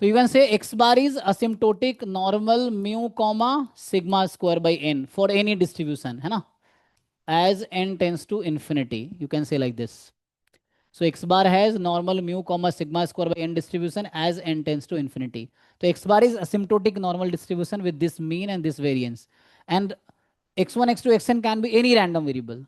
तो you can say x bar is asymptotic normal mu comma sigma square by n for any distribution, है ना, as n tends to infinity, you can say like this. So x bar has normal mu comma sigma square by n distribution as n tends to infinity. So x bar is asymptotic normal distribution with this mean and this variance, and x1 x2 xn can be any random variable.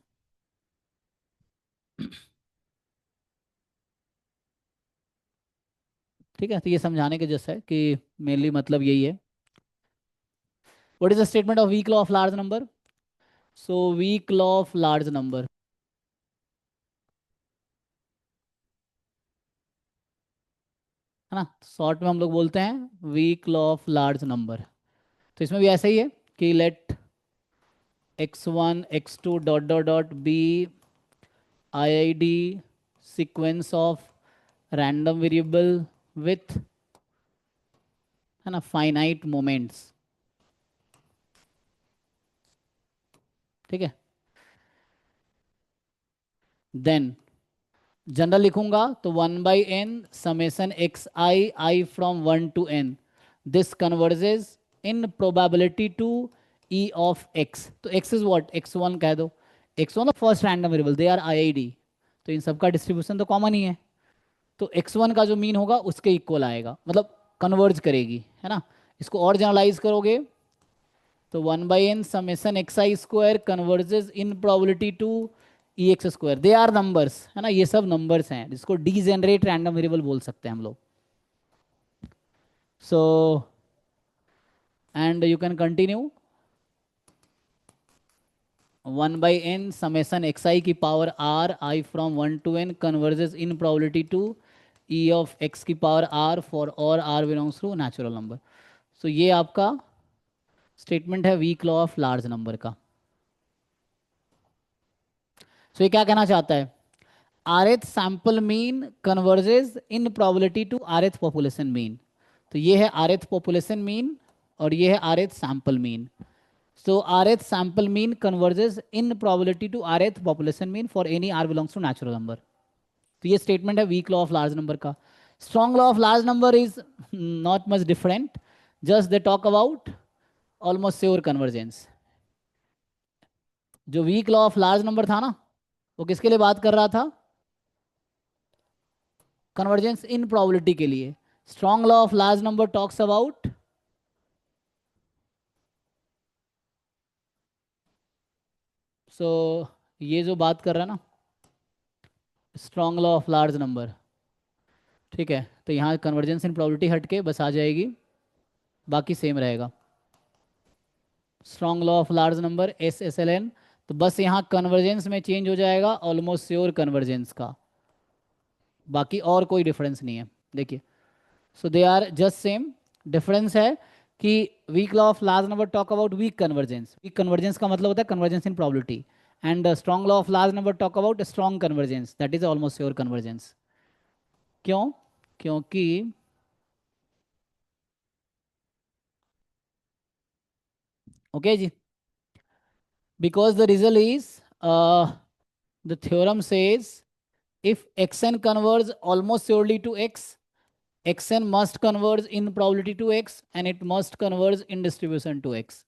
ठीक है, तो ये समझाने के जैसा है कि मेनली मतलब यही है। What is the statement of weak law of large number? So weak law of large number, है ना, शॉर्ट में हम लोग बोलते हैं weak law of large number. तो इसमें भी ऐसा ही है कि let x1 x2 dot dot dot be IID sequence of random variable with, है ना, फाइनाइट मोमेंट्स। ठीक है, देन जनरल लिखूंगा तो 1/n summation x I from 1 to n, this converges in probability to e of x। तो x इज व्हाट, x1 कह दो, x1 first random variable, they are IID, तो इन सबका डिस्ट्रीब्यूशन तो कॉमन ही है, तो x1 का जो मीन होगा उसके इक्वल आएगा, मतलब कन्वर्ज करेगी, है ना। इसको और जनरलाइज करोगे तो 1/n summation x I square converges in probability to E X square, they are numbers, है ना, ये सब नंबर्स हैं, जिसको डीजेनरेट रैंडम वेरिएबल बोल सकते हैं हम लोग। So and you can continue 1/n summation x i की power r i from 1 to n converges in probability to e of x की power r for all r belongs to natural number. So ये आपका स्टेटमेंट है weak law of large number का। सो ये क्या कहना चाहता है, rth sample mean converges in probability to rth population mean. तो ये है rth पॉपुलेशन मीन और ये है rth sample mean. So rth sample mean converges in probability to rth population mean for any r belongs to natural number. तो ये स्टेटमेंट है weak law of large number का। Strong law of large number is not much different, just they talk about almost sure convergence. जो weak law of large number था ना, वो किसके लिए बात कर रहा था, कन्वर्जेंस इन प्रोबेबिलिटी के लिए। Strong law of large number talks about ये जो बात कर रहा है ना, strong law of large number ठीक है, तो यहाँ कन्वर्जेंस इन प्रोबेबिलिटी हट के बस आ जाएगी, बाकी सेम रहेगा। Strong law of large number S S L N, तो बस यहाँ कन्वर्जेंस में चेंज हो जाएगा ऑलमोस्ट श्योर कन्वर्जेंस का, बाकी और कोई डिफरेंस नहीं है। देखिए, so they are just same. Difference है कि weak law of large number talk about weak convergence, weak convergence का मतलब होता है convergence in probability, and strong law of large number talk about strong convergence, that is almost sure convergence. क्यों? क्योंकि ओके जी, because the result is the theorem says if xn converges almost surely to x, xn must converge in probability to x and it must converge in distribution to x.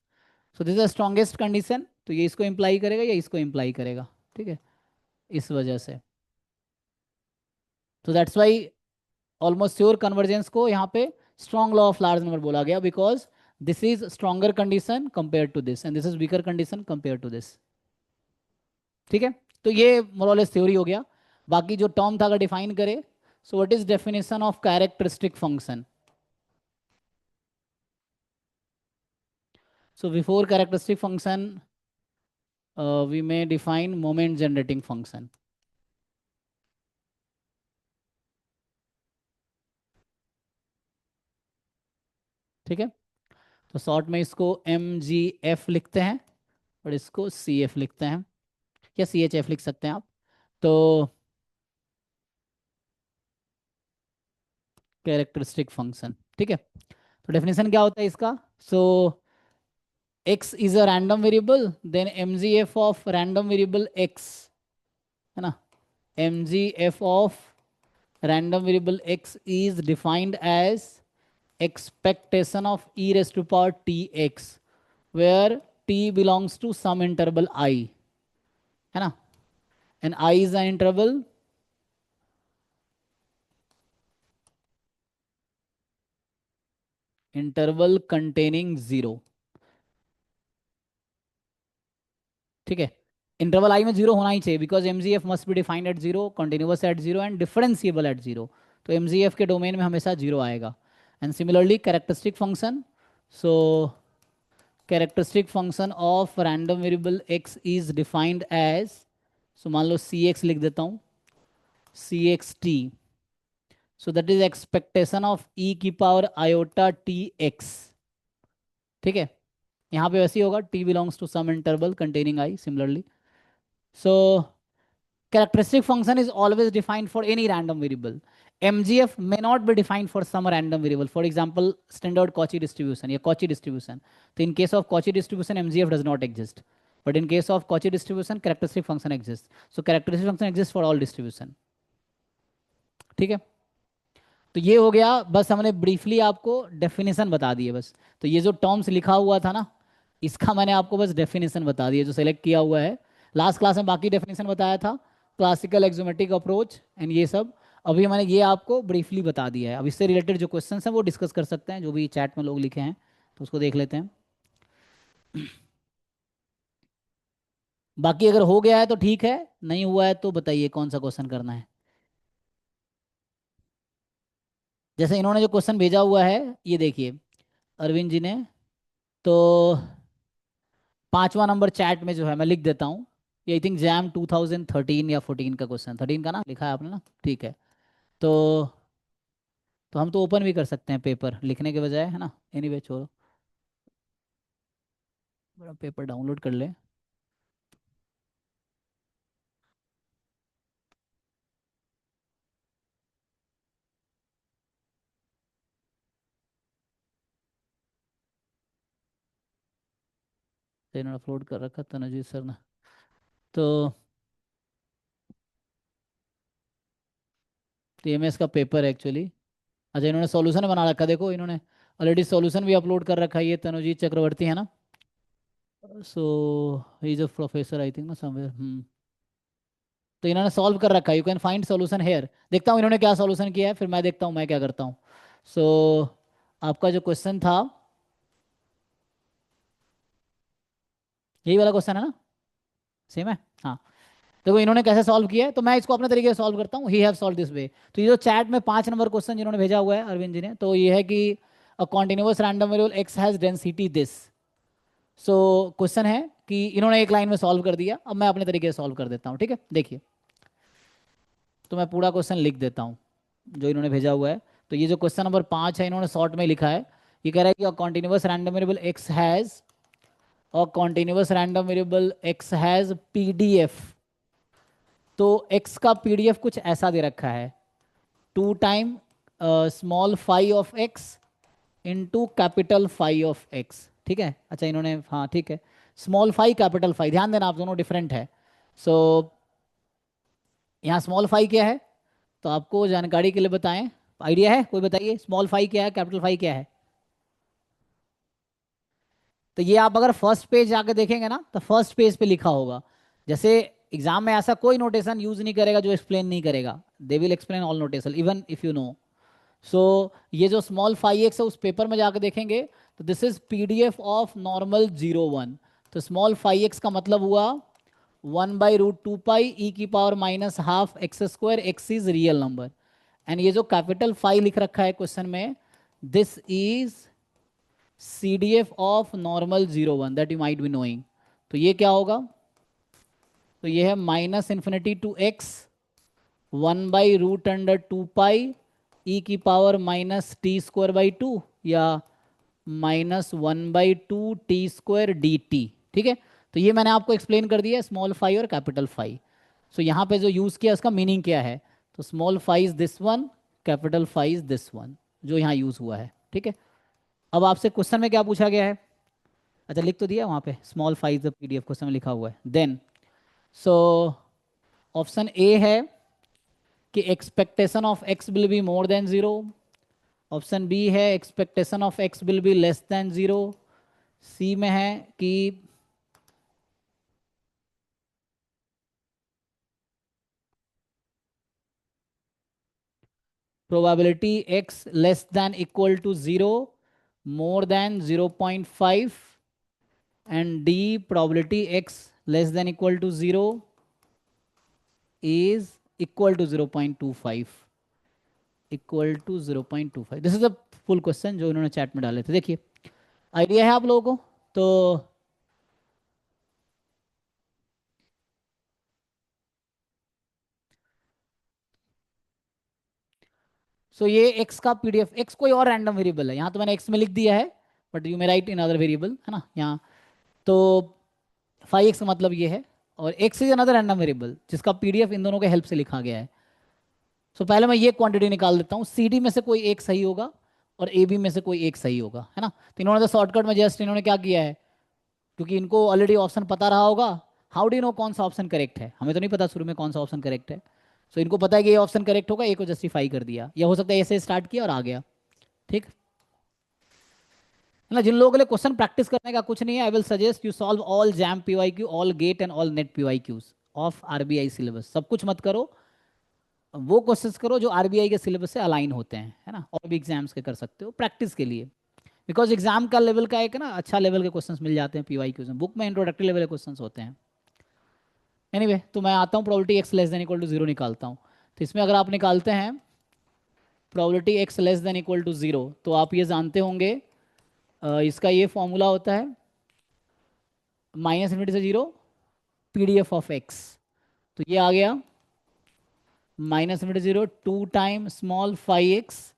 So this is the strongest condition, तो ये इसको imply करेगा या इसको imply करेगा, ठीक है, इस वजह से। तो that's why almost sure convergence को यहाँ पे strong law of large number बोला गया, because this is stronger condition compare to this and this is weaker condition compare to this. ठीक है, तो ये मोरलेस थ्योरी हो गया। बाकी जो टर्म था अगर डिफाइन करे, so what is definition of characteristic function? So before characteristic function we may define moment generating function. ठीक है, तो शॉर्ट में इसको MGF लिखते हैं और इसको CF लिखते हैं, या CHF लिख सकते हैं आप। तो कैरेक्टरिस्टिक फंक्शन, ठीक है, तो डेफिनेशन क्या होता है इसका? So x is a random variable, then MGF of random variable x, है ना, MGF of random variable x is defined as expectation of e raised to power tx, where t belongs to some interval I, है ना, and I is an interval containing 0। ठीक है, इंटरवल आई में 0 होना ही चाहिए, because MGF must be defined at 0, continuous at 0 and differentiable at 0। तो MGF के डोमेन में हमेशा 0 आएगा। And similarly characteristic function, so characteristic function of random variable x is defined as, so मान लो Cx लिख देता हूँ, CXT, so that is expectation of e की पावर आयोटा tx। ठीक है, यहाँ पे वैसे ही होगा, t belongs to some interval containing i similarly. So characteristic function is always defined for any random variable. MGF may not be defined for some random variable. For example, standard Cauchy distribution या Cauchy distribution. So in case of Cauchy distribution, MGF does not exist. But in case of Cauchy distribution, characteristic function exists. So characteristic function exists for all distribution. ठीक है, तो ये हो गया, बस हमने ब्रीफली आपको डेफिनेशन बता दी है बस। तो ये जो टर्म्स लिखा हुआ था ना, इसका मैंने आपको बस डेफिनेशन बता दी है, जो सेलेक्ट किया हुआ है। लास्ट क्लास में बाकी डेफिनेशन बताया था, क्लासिकल एक्सोमेट्रिक अप्रोच एंड ये सब। अभी मैंने ये आपको ब्रीफली बता दिया है। अब इससे रिलेटेड जो क्वेश्चन हैं वो डिस्कस कर सकते हैं, जो भी चैट में लोग लिखे हैं, तो उसको देख लेते हैं। बाकी अगर हो गया है तो ठीक है, नहीं हुआ है तो बताइए कौन सा क्वेश्चन करना है। जैसे इन्होंने जो क्वेश्चन भेजा हुआ है, ये देखिए अरविंद जी ने, तो 5वां नंबर चैट में जो है मैं लिख देता हूँ, ये आई थिंक जैम 2013 या 14 का क्वेश्चन, 13 का ना लिखा है आपने ना, ठीक है। तो हम तो ओपन भी कर सकते हैं पेपर लिखने के बजाय, है ना, एनीवे छोड़ो, बड़ा पेपर डाउनलोड कर ले। तो इन्होंने अपलोड कर रखा तनुजीत सर ने, तो TMS का पेपर है एक्चुअली। अच्छा, इन्होंने सॉल्यूशन बना रखा, देखो इन्होंने ऑलरेडी सॉल्यूशन भी अपलोड कर रखा है, ये तनुजीत चक्रवर्ती है ना, so he is a professor I think ना समवेयर। तो इन्होंने सॉल्व कर रखा है, you can find solution here. देखता हूँ इन्होंने क्या सॉल्यूशन किया है, फिर मैं देखता हूँ मैं क्या करता हूँ। सो आपका जो क्वेश्चन था, यही वाला क्वेश्चन है ना, सेम है, हाँ। देखो इन्होंने कैसे सॉल्व किया है, तो मैं इसको अपने तरीके से सॉल्व करता हूँ। He have solve this way. तो ये जो चैट में 5 नंबर क्वेश्चन जिन्होंने भेजा हुआ है अरविंद जी ने, तो ये है कि a continuous random variable x has density this. So question है कि इन्होंने एक लाइन में सॉल्व कर दिया, अब मैं अपने तरीके से सॉल्व कर देता हूँ। ठीक है, देखिए, तो मैं पूरा क्वेश्चन लिख देता हूँ जो इन्होंने भेजा हुआ है। तो ये जो क्वेश्चन नंबर 5 है, इन्होंने शॉर्ट में लिखा है। ये कह रहा है कि a continuous random variable x has continuous random variable x has PDF. तो x का पीडीएफ कुछ ऐसा दे रखा है, 2 time small phi of x into capital phi of x। ठीक है, अच्छा इन्होंने, हाँ ठीक है, स्मॉल फाई कैपिटल फाई, ध्यान देना आप दोनों डिफरेंट है। सो यहाँ स्मॉल फाई क्या है, तो आपको जानकारी के लिए बताएं, आइडिया है कोई, बताइए स्मॉल फाई क्या है, कैपिटल फाई क्या है। तो ये आप अगर फर्स्ट पेज जाके देखेंगे ना, तो फर्स्ट पेज पे लिखा होगा। जैसे एग्जाम में ऐसा कोई नोटेशन यूज नहीं करेगा जो एक्सप्लेन नहीं करेगा, they will explain all notation even if you know. So ये जो स्मॉल फाई एक्स है, उस पेपर में जाके देखेंगे तो this is PDF of normal 01। तो स्मॉल फाई एक्स का मतलब हुआ 1/√2 पाई ई की power minus half x square, x is real number. And ये जो कैपिटल फाई लिख रखा है क्वेश्चन में, this is CDF of normal 01 that you might be knowing. तो ये क्या होगा, तो ये है -∞ टू x 1/√2 पाई ई की पावर -t²/2 या -1/2t²dt। ठीक है, तो ये मैंने आपको एक्सप्लेन कर दिया स्मॉल फाई और कैपिटल फाई। सो यहाँ पे जो यूज़ किया उसका मीनिंग क्या है, तो small phi is this one, capital phi is this one, जो यहाँ यूज़ हुआ है। ठीक है, अब आपसे क्वेश्चन में क्या पूछा गया है, अच्छा लिख तो दिया वहाँ पे, small five the PDF question में लिखा हुआ है। देन सो ऑप्शन ए है कि expectation of x will be more than 0। Option B है expectation of x will be less than 0। C में है कि probability x less than equal to 0 more than 0.5 and D probability x less than equal to 0 is equal to 0.25, equal to 0.25। This is a full question जो इन्होंने चैट में डाले थे। देखिए आइडिया है आप लोगों को, तो ये x का पीडीएफ, x कोई और रैंडम वेरिएबल है, यहाँ तो मैंने x में लिख दिया है, but you may right in other variable, है ना यहाँ। तो 5x का मतलब ये है, और x is another random variable जिसका पीडीएफ इन दोनों के हेल्प से लिखा गया है। पहले मैं ये क्वांटिटी निकाल देता हूँ, CD में से कोई एक सही होगा और AB में से कोई एक सही होगा, है ना। तो इन्होंने तो शॉर्टकट में जस्ट इन्होंने क्या किया है, क्योंकि इनको ऑलरेडी ऑप्शन पता रहा होगा। हाउ डू नो कौन सा ऑप्शन करेक्ट है, हमें तो नहीं पता शुरू में कौन सा ऑप्शन करेक्ट है। इनको पता है कि ये ऑप्शन करेक्ट होगा, ए को जस्टिफाई कर दिया, या हो सकता है ऐसे स्टार्ट किया और आ गया। ठीक है ना। जिन लोगों के लिए क्वेश्चन प्रैक्टिस करने का कुछ नहीं है, I will suggest you solve all jam PYQ, all get and all net PYQs of RBI syllabus. सब कुछ मत करो, वो क्वेश्चंस करो जो RBI के सिलेबस से अलाइन होते हैं, है ना। और भी एग्जाम्स के कर सकते हो प्रैक्टिस के लिए, बिकॉज एग्जाम का लेवल का एक ना अच्छा लेवल के क्वेश्चंस मिल जाते हैं PYQs में। बुक में इंट्रोडक्टरी लेवल के क्वेश्चंस होते हैं। एनीवे, तो मैं आता हूँ probability x less than equal to 0 निकालता हूँ। तो इसमें अगर आप निकालते हैं probability x less than equal to 0, तो आप ये जानते होंगे इसका ये फॉर्मूला होता है -∞ से 0 PDF ऑफ एक्स। तो ये आ गया -∞ से 0 2 टाइम स्मॉल फाई एक्स,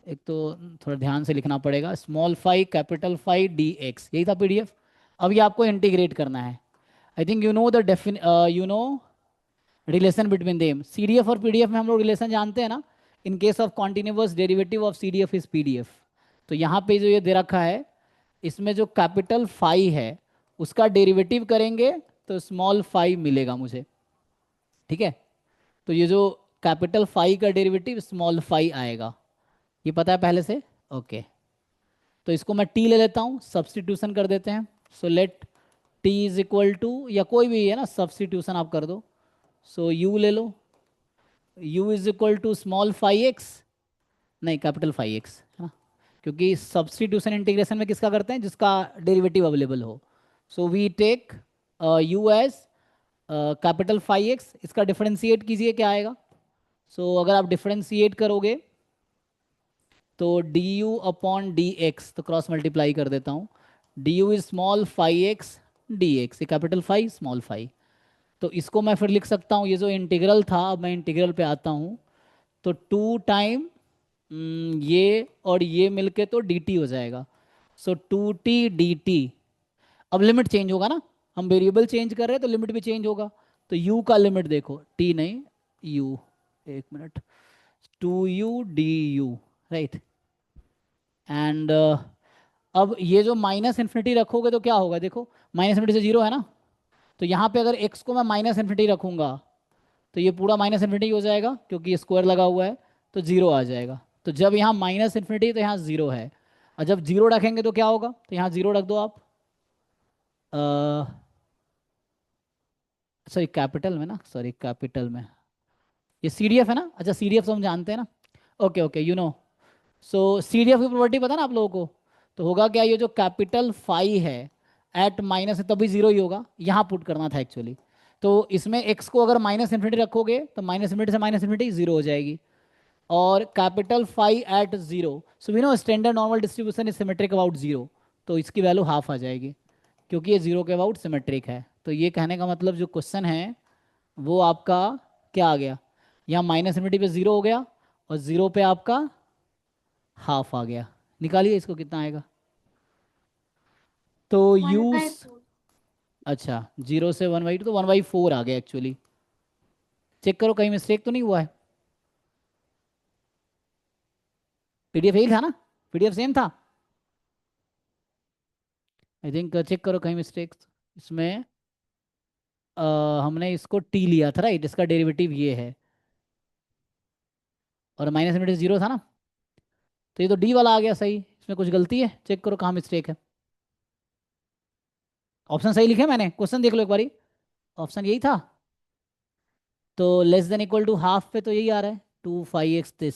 एक तो थोड़ा ध्यान से लिखना पड़ेगा, small phi capital phi DX, यही था PDF। अब ये आपको इंटीग्रेट करना है। I think you know the you know relation between them. CDF और PDF में हम लोग रिलेशन जानते हैं ना। In case of continuous derivative of CDF is PDF। तो यहाँ पे जो ये दे रखा है, इसमें जो कैपिटल फाई है उसका डेरिवेटिव करेंगे तो स्मॉल फाई मिलेगा मुझे। ठीक है, तो ये जो कैपिटल फाई का डेरिवेटिव स्मॉल फाई आएगा, ये पता है पहले से। ओके, तो इसको मैं t ले लेता हूँ, सब्सटीट्यूशन कर देते हैं। So let t is equal to, या कोई भी है ना सब्सटीट्यूशन आप कर दो। सो u ले लो, u is equal to small phi X, नहीं कैपिटल फाई एक्स, है ना, क्योंकि सब्सटीट्यूशन इंटीग्रेशन में किसका करते हैं, जिसका डेरिवेटिव अवेलेबल हो। So we take u as capital 5x, इसका डिफरेंशिएट कीजिए क्या आएगा। सो अगर आप डिफरेंशिएट करोगे तो du अपॉन dx, तो क्रॉस मल्टीप्लाई कर देता हूँ, du is small 5x dx, ये कैपिटल 5 स्मॉल 5। तो इसको मैं फिर लिख सकता हूँ, ये जो इंटीग्रल था, अब मैं इंटीग्रल पे आता हूँ, तो 2 टाइम ये और ये मिलके तो dt हो जाएगा। सो 2t dt। अब लिमिट चेंज होगा ना, हम वेरिएबल चेंज कर रहे हैं तो लिमिट भी चेंज होगा। तो u का लिमिट देखो, t नहीं u, एक minute, 2u du, right. And अब ये जो माइनस इन्फिनिटी रखोगे तो क्या होगा, देखो माइनस इन्फिनिटी से जीरो है ना, तो यहाँ पे अगर x को मैं माइनस इन्फिनिटी रखूंगा तो ये पूरा माइनस इन्फिनिटी हो जाएगा, क्योंकि स्क्वायर लगा हुआ है, तो जीरो आ जाएगा। तो जब यहाँ माइनस इन्फिनिटी तो यहाँ जीरो है, और जब जीरो रखेंगे तो क्या होगा, तो यहाँ जीरो रख दो आप, सॉरी कैपिटल में ना, सॉरी कैपिटल में, ये सी डी एफ है ना, अच्छा सी डी एफ तो हम जानते हैं ना, okay okay you know. So C D F की प्रॉपर्टी पता ना आप लोगों को, तो होगा क्या, ये जो कैपिटल 5 है एट माइनस है तभी जीरो ही होगा, यहाँ पुट करना था एक्चुअली। तो इसमें x को अगर माइनस इन्फिनिटी रखोगे तो माइनस इन्फिनिटी से माइनस इन्फिनिटी जीरो हो जाएगी, और capital 5 at zero, so we know standard normal distribution is symmetric about zero, तो इसकी वैल्यू हाफ आ जाएगी, क्योंकि ये जीरो के अबाउट सिमेट्रिक है। तो ये कहने का मतलब जो क्वेश्चन है वो आपका क्या आ गया, यहाँ माइनस इन्फिनिटी पे जीरो हो गया और जीरो पे आपका हाफ आ गया। निकालिए इसको कितना आएगा, तो यूज, अच्छा जीरो से 1/2 तो 1/4 आ गया एक्चुअली। चेक करो कहीं मिस्टेक तो नहीं हुआ है, पीडीएफ यही था ना, पीडीएफ सेम था, आई थिंक चेक करो कहीं मिस्टेक इसमें। हमने इसको टी लिया था राइट, इसका डेरिवेटिव ये है, और माइनस इन्फिनिटी जीरो था ना, तो ये तो डी वाला आ गया सही, इसमें कुछ गलती है, चेक करो कहाँ मिस्टेक है। ऑप्शन सही लिखे मैंने, क्वेश्चन देख लो एक बारी, ऑप्शन यही था, तो less than equal to half पे तो यही आ रहा है 2 5x this,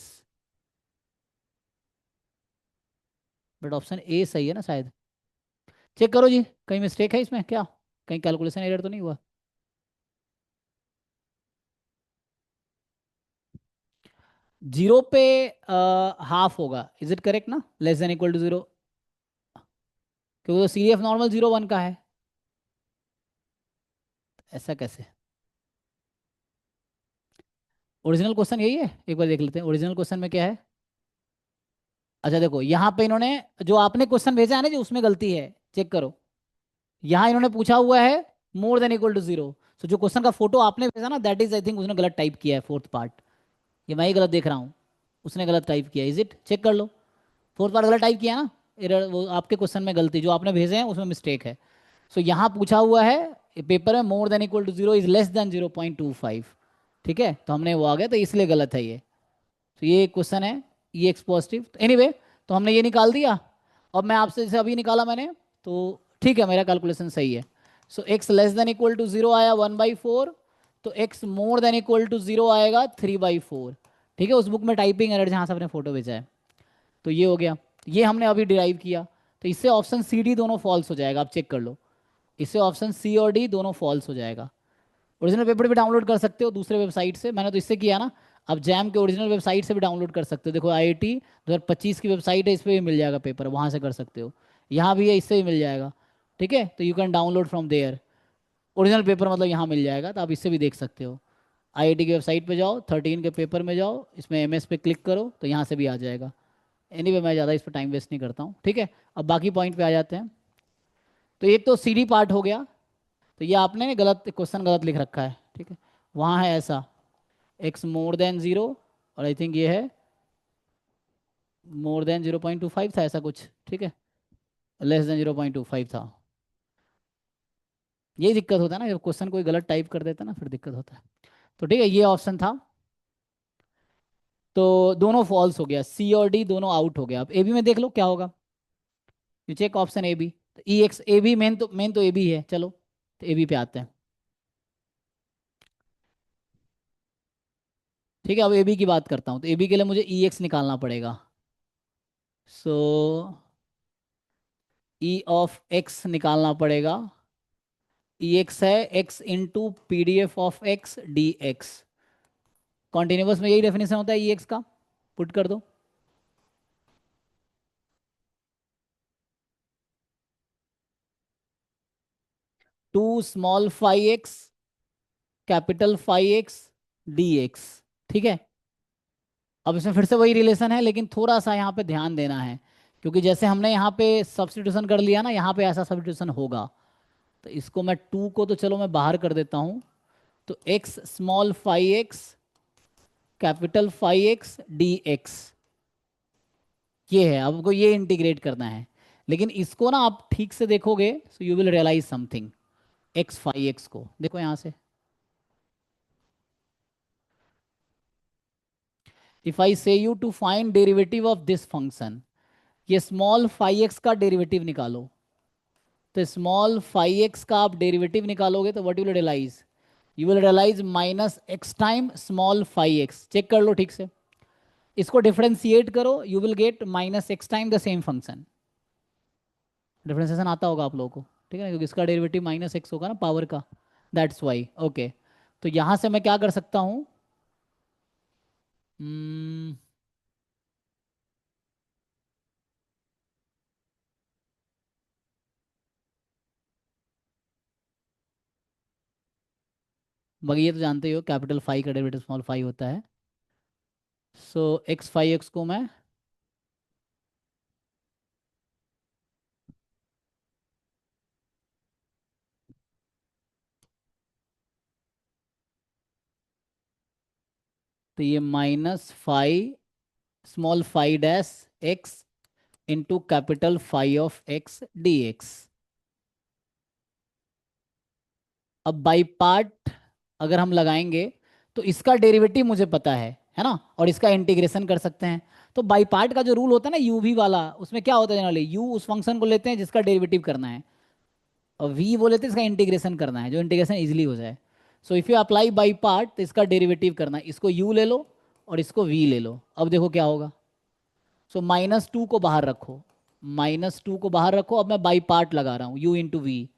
but option A सही है ना शायद। चेक करो जी कहीं मिस्टेक है इसमें क्या, कहीं कैलकुलेशन एरर तो नहीं हुआ। जीरो पे हाफ होगा, इज इट करेक्ट ना, less than equal to zero, क्योंकि तो सी डी एफ नॉर्मल 0 1 का है, ऐसा कैसे, ओरिजिनल क्वेश्चन यही है, एक बार देख लेते हैं ओरिजिनल क्वेश्चन में क्या है। अच्छा देखो यहाँ पे इन्होंने जो आपने क्वेश्चन भेजा है ना जो उसमें गलती है, चेक करो, यहाँ इन्होंने पूछा हुआ है more than equal to zero, तो जो क्वेश्चन का फोटो आपने भेजा ना दैट इज आई थिंक उसने गलत टाइप किया है फोर्थ पार्ट, ये मैं ही गलत देख रहा हूँ, उसने गलत टाइप किया, इज इट, चेक कर लो, फोर्थ पार्ट गलत टाइप किया ना, एरर वो आपके क्वेश्चन में गलती, जो आपने भेजे हैं उसमें मिस्टेक है। सो यहाँ पूछा हुआ है पेपर में more than equal to zero is less than 0.25, ठीक है, तो हमने वो आ गया, तो इसलिए गलत है ये, तो ये क्वेश्चन है, ये एक्स पॉजिटिव, तो एनीवे तो हमने ये निकाल दिया। अब मैं आपसे जैसे अभी निकाला मैंने, तो ठीक है मेरा कैलकुलेशन सही है। So x less than equal to zero आया 1/4, तो x more than equal to zero आएगा 3/4, ठीक है, उस बुक में टाइपिंग एरर जहाँ से आपने फोटो भेजा है, तो ये हो गया, ये हमने अभी डिराइव किया, तो इससे ऑप्शन सी डी दोनों फॉल्स हो जाएगा, आप चेक कर लो, इससे ऑप्शन सी और डी दोनों फॉल्स हो जाएगा। ओरिजिनल पेपर भी डाउनलोड कर सकते हो दूसरे वेबसाइट से, मैंने तो इससे किया ना, आप जैम के ओरिजिनल वेबसाइट से भी डाउनलोड कर सकते हो, देखो आईआईटी 2025 की वेबसाइट है, इस पर भी मिल जाएगा पेपर, वहाँ से कर सकते हो, यहाँ भी है इससे भी मिल जाएगा, ठीक है, तो you can download from there, original paper मतलब यहाँ मिल जाएगा, तो आप इससे भी देख सकते हो। आईआईटी की वेबसाइट पे जाओ, 13 के पेपर में जाओ, इसमें एमएस पे क्लिक करो तो यहाँ से भी आ जाएगा। एनीवे मैं ज़्यादा इस पर टाइम वेस्ट नहीं करता हूँ, ठीक है, अब बाकी पॉइंट पे आ जाते हैं। तो एक तो सीडी पार्ट हो गया, तो ये आपने गलत क्वेश्चन गलत लिख रखा है, ठीक है, वहाँ है ऐसा एक्स मोर देन जीरो, और आई थिंक ये है मोर देन 0.25 था ऐसा कुछ, ठीक है, लेस देन 0.25 था, यही दिक्कत होता है ना, जब क्वेश्चन कोई गलत टाइप कर देता है ना फिर दिक्कत होता है। तो ठीक है ये ऑप्शन था, तो दोनों फॉल्स हो गया, सी और डी दोनों आउट हो गया। अब ए बी में देख लो क्या होगा, you check option A B, तो E X A B, main तो ए बी है, चलो तो ए बी पे आते हैं, ठीक है, अब ए बी की बात करता हूँ, तो ए बी के लिए मुझे ई एक्स निकालना पड़ेगा, सो ई ऑफ एक्स निकालना पड़ेगा, ई एक्स है x into P D F of X D x. Continuous में यही डेफिनेशन होता है ई एक्स का, पुट कर दो। To small phi X capital phi X D x. ठीक है, अब इसमें फिर से वही रिलेशन है, लेकिन थोड़ा सा यहाँ पे ध्यान देना है, क्योंकि जैसे हमने यहाँ पे सब्स्टिट्यूशन कर लिया ना, यहाँ पे ऐसा सब्स्टिट्यूशन होगा। तो इसको मैं टू को तो चलो मैं बाहर कर देता हूँ। तो X small phi X capital phi X D X, ये है। अब हमको ये इंटीग्रेट करना है, लेकिन इसको ना आप ठीक से देखोगे so you will realize something. X phi X को देखो यहाँ से, if I say you to find derivative of this function, ये स्मॉल फाई एक्स का डेरिवेटिव निकालो। तो स्मॉल फाई एक्स का आप डेरिवेटिव निकालोगे तो what you will realize, you will realize minus X time small phi X. Check कर लो ठीक से, इसको डिफरेंशिएट करो, you will get minus X time the same function. Differentiation आता होगा आप लोगों को, ठीक है ना, क्योंकि इसका डेरिवेटिव माइनस एक्स होगा ना पावर का, दैट्स वाई। ओके, तो यहां से मैं क्या कर सकता हूं, hmm, बाकी ये तो जानते ही हो कैपिटल फाई का डेरिवेटिव स्मॉल फाई होता है। सो एक्स फाई एक्स को मैं तो ये minus phi small phi dash X into capital phi of X D X. अब बाई पार्ट अगर हम लगाएंगे तो इसका डेरिवेटिव मुझे पता है ना, और इसका इंटीग्रेशन कर सकते हैं। तो बाई पार्ट का जो रूल होता है ना यू वी वाला, उसमें क्या होता है जनरली, यू उस फंक्शन को लेते हैं जिसका डेरिवेटिव करना है, और वी वो लेते हैं इसका इंटीग्रेशन करना है, जो इंटीग्रेशन इजीली हो जाए। So if you apply by part तो इसका डेरिवेटिव करना है, इसको यू ले लो और इसको वी ले लो। अब देखो क्या होगा, सो माइनस टू को बाहर रखो, माइनस टू को बाहर रखो। अब मैं बाई पार्ट लगा रहा हूँ, यू इंटू वी।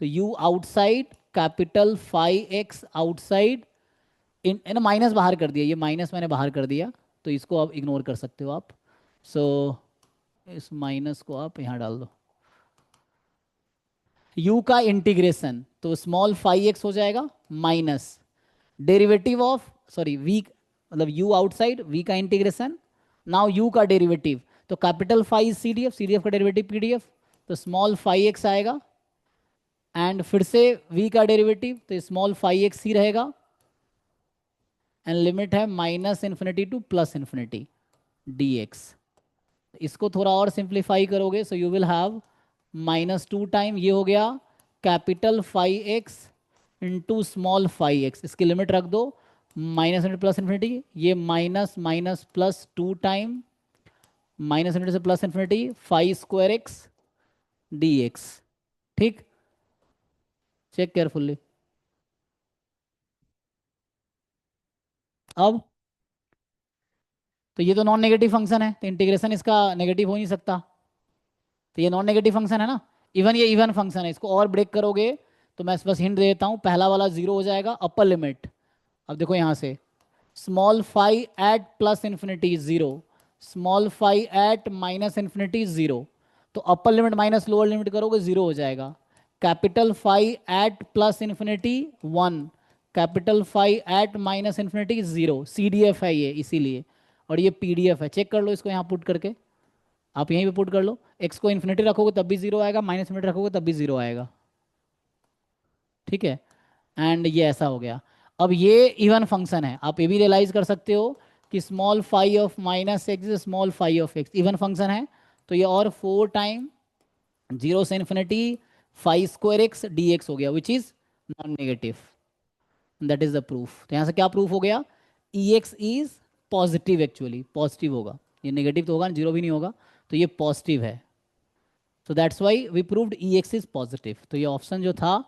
तो U outside capital phi X outside, इन माइनस बाहर कर दिया, ये माइनस मैंने बाहर कर दिया, तो इसको आप इग्नोर कर सकते हो आप। सो इस माइनस को आप यहाँ डाल दो। u का इंटीग्रेशन तो स्मॉल फाई एक्स हो जाएगा minus derivative of, sorry v, मतलब u आउटसाइड, v का इंटीग्रेशन, नाउ u का डेरिवेटिव। तो capital phi C D F, C D F का डेरिवेटिव पी डी एफ, तो स्मॉल फाई एक्स आएगा, एंड फिर से v का डेरिवेटिव तो स्मॉल फाई एक्स ही रहेगा, एंड लिमिट है minus infinity to plus infinity d x. इसको थोड़ा और सिंप्लीफाई करोगे so you will have minus two time, ये हो गया capital phi x into small phi x, इसकी लिमिट रख दो माइनस इंटू प्लस इन्फिनिटी, ये minus minus plus two time minus infinity से plus infinity phi square x D x. ठीक, चेक केयरफुल्ली। अब तो ये तो नॉन नेगेटिव फंक्शन है, तो इंटीग्रेशन इसका नेगेटिव हो नहीं सकता, तो ये नॉन नेगेटिव फंक्शन है ना। इवन ये इवन फंक्शन है, इसको और ब्रेक करोगे तो मैं बस हिंट दे देता हूँ, पहला वाला जीरो हो जाएगा अपर लिमिट। अब देखो यहाँ से small phi at plus infinity zero, small phi at minus infinity zero, तो upper limit minus lower limit करोगे जीरो हो जाएगा। Capital phi at plus infinity one, capital phi at minus infinity zero, C D F है ये इसीलिए, और ये पी डी एफ है। चेक कर लो इसको यहाँ पुट करके, आप यहीं पे पुट कर लो, एक्स को इन्फिनिटी रखोगे तब भी जीरो आएगा, माइनस इन्फिनिटी रखोगे तब भी जीरो आएगा। ठीक है, एंड ये ऐसा हो गया। अब ये इवन फंक्शन है, आप ये भी रियलाइज कर सकते हो कि small phi of minus x small phi of x even function है, तो ये और फोर टाइम जीरो से infinity phi square x D x हो गया, which is non negative, that is the proof. तो यहाँ से क्या प्रूफ हो गया, E x is positive, actually positive होगा, ये नेगेटिव तो होगा जीरो भी नहीं होगा, तो ये पॉजिटिव है। तो that's why we proved E x is positive. तो ये ऑप्शन जो था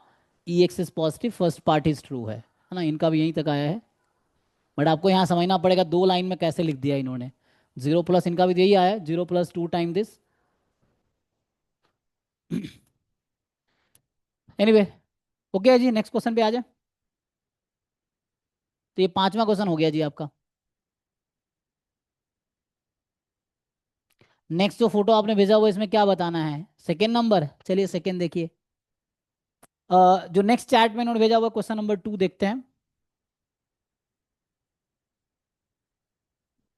E x is positive first part is true है ना, इनका भी यहीं तक आया है। बट आपको यहाँ समझना पड़ेगा दो लाइन में कैसे लिख दिया इन्होंने, जीरो प्लस इनका भी यही आया है, zero plus two time this. Anyway okay है जी, नेक्स्ट क्वेश्चन पे आ जाए। तो ये 5वां क्वेश्चन हो गया जी आपका। नेक्स्ट जो फोटो आपने भेजा हुआ इसमें क्या बताना है? सेकेंड नंबर, चलिए सेकेंड देखिए। जो नेक्स्ट चैट में इन्होंने भेजा हुआ क्वेश्चन नंबर 2 देखते हैं।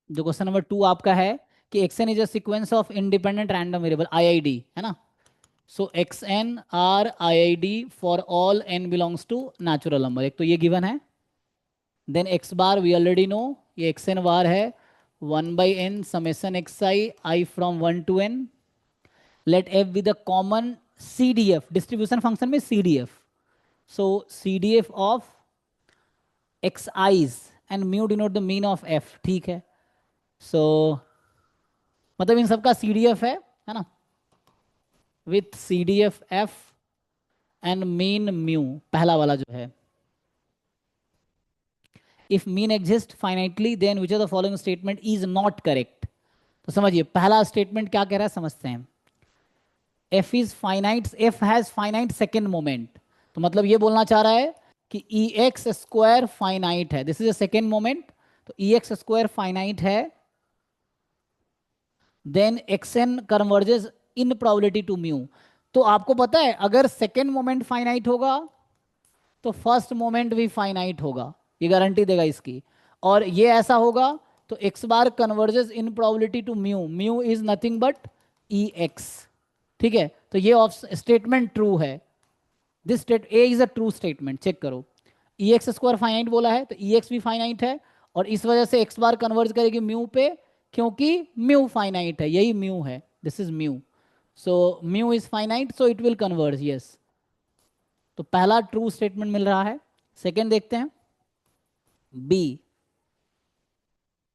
जो क्वेश्चन नंबर 2 आपका है कि xn is a sequence of independent random variable IID, है ना। So xn are IID for all n belongs to natural number, एक तो ये गिवन है। Then x bar we already know, ये xn बार है 1/n summation xi from 1 to n। Let f be the common CDF, distribution function में CDF। So CDF of xi's and mu denote the mean of f, ठीक है। सो मतलब इन सबका CDF है ना, with CDF f and mean mu, पहला वाला जो है। If mean exist finitely then which of the following statement is not correct. तो समझिए पहला स्टेटमेंट क्या कह रहा है, समझते हैं। f is finite, f has finite second moment, तो मतलब ये बोलना चाह रहा है कि ex स्क्वायर फाइनाइट है, this is a second moment, तो ex स्क्वायर फाइनाइट है। Then xn converges in probability to mu. तो आपको पता है अगर सेकेंड मोमेंट फाइनाइट होगा तो फर्स्ट मोमेंट भी फाइनाइट होगा, ये गारंटी देगा इसकी। और ये ऐसा होगा तो x bar converges in probability to mu, mu is nothing but ex, ठीक है। तो ये स्टेटमेंट ट्रू है, this state A is a true statement, check करो। ex स्क्वायर फाइनाइट बोला है तो ex भी फाइनाइट है, और इस वजह से x बार कन्वर्ज करेगी म्यू पे, क्योंकि म्यू फाइनाइट है, यही म्यू है, this is mu. So mu is finite so it will converge, yes. तो पहला ट्रू स्टेटमेंट मिल रहा है। सेकेंड देखते हैं, B,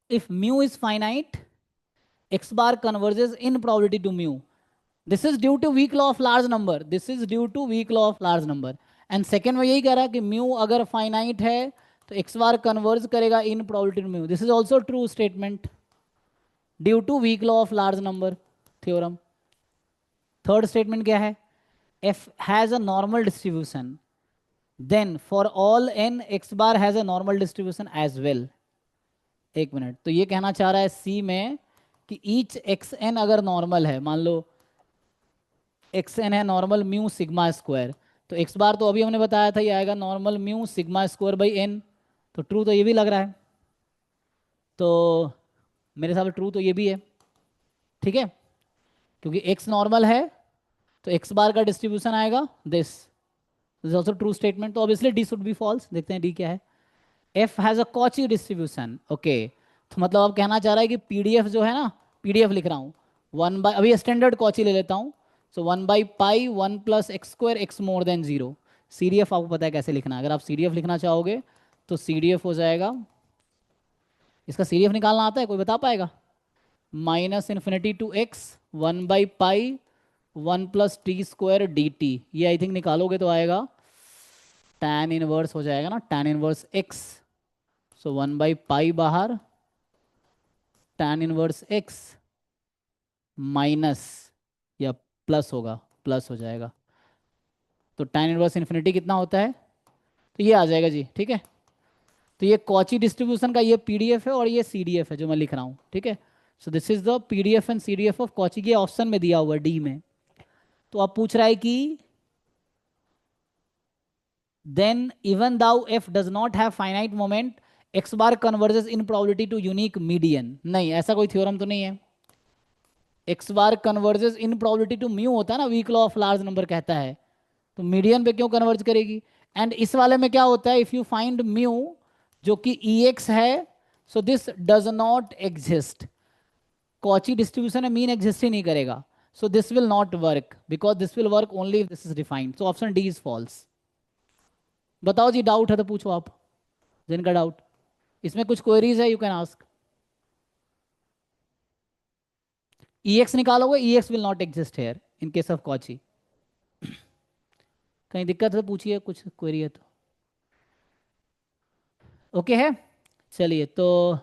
if mu is finite x bar converges in probability to mu, this is due to weak law of large number, this is due to weak law of large number. And second में यही कह रहा है कि म्यू अगर फाइनाइट है तो x बार कन्वर्ज करेगा in probability to mu, this is also true statement due to weak law of large number theorem. Third statement क्या है, f has a normal distribution, then for all n x bar has a normal distribution as well. एक मिनट, तो ये कहना चाह रहा है सी में कि ईच xn अगर नॉर्मल है, मान लो xn है नॉर्मल म्यू सिग्मा स्क्वायर, तो x बार तो अभी हमने बताया था ये आएगा normal mu sigma square by n, तो ट्रू तो ये भी लग रहा है, तो मेरे हिसाब से ट्रू तो ये भी है, ठीक है। क्योंकि x नॉर्मल है तो x बार का डिस्ट्रीब्यूशन आएगा this is also true statement, तो obviously D should be false. देखते हैं डी क्या है। f has a Cauchy distribution, okay, तो मतलब अब कहना चाह रहा है कि PDF जो है ना, PDF लिख रहा हूँ 1 बाई, अभी स्टैंडर्ड कॉची ले लेता हूँ, सो 1/π 1 + x स्क्वायर x मोर देन 0। CDF आपको पता है कैसे लिखना है, अगर आप CDF लिखना चाहोगे तो CDF हो जाएगा, इसका CDF निकालना आता है, कोई बता पाएगा? -∞ To x 1/π 1 + t square dt, ये आई थिंक निकालोगे तो आएगा tan इनवर्स हो जाएगा ना, tan इनवर्स x, सो 1/π बाहर tan इनवर्स x माइनस या प्लस होगा, प्लस हो जाएगा, तो tan इनवर्स इन्फिनिटी कितना होता है, तो ये आ जाएगा जी, ठीक है। तो ये कॉची डिस्ट्रीब्यूशन का ये PDF है और ये CDF है जो मैं लिख रहा हूँ, ठीक है। So this is the PDF and CDF of Cauchy, ये ऑप्शन में दिया हुआ है डी में। तो अब पूछ रहा है कि then even though f does not have finite moment x bar converges in probability to unique median, नहीं ऐसा कोई थ्योरम तो नहीं है। x bar converges in probability to mu होता है ना, weak law of large number कहता है, तो मीडियन पे क्यों कन्वर्ज करेगी। एंड इस वाले में क्या होता है, इफ यू फाइंड म्यू जो कि ex है, so this does not exist, Cauchy distribution में मीन एग्जिस्ट ही नहीं करेगा, so this will not work because this will work only if this is defined, so option D is false. बताओ जी, डाउट है तो पूछो आप, जिनका डाउट, इसमें कुछ क्वेरीज है यू कैन आस्क। ex निकालोगे, ex will not exist here in case of Cauchy, कहीं दिक्कत है तो पूछिए, कुछ क्वेरी है तो। ओके है, चलिए तो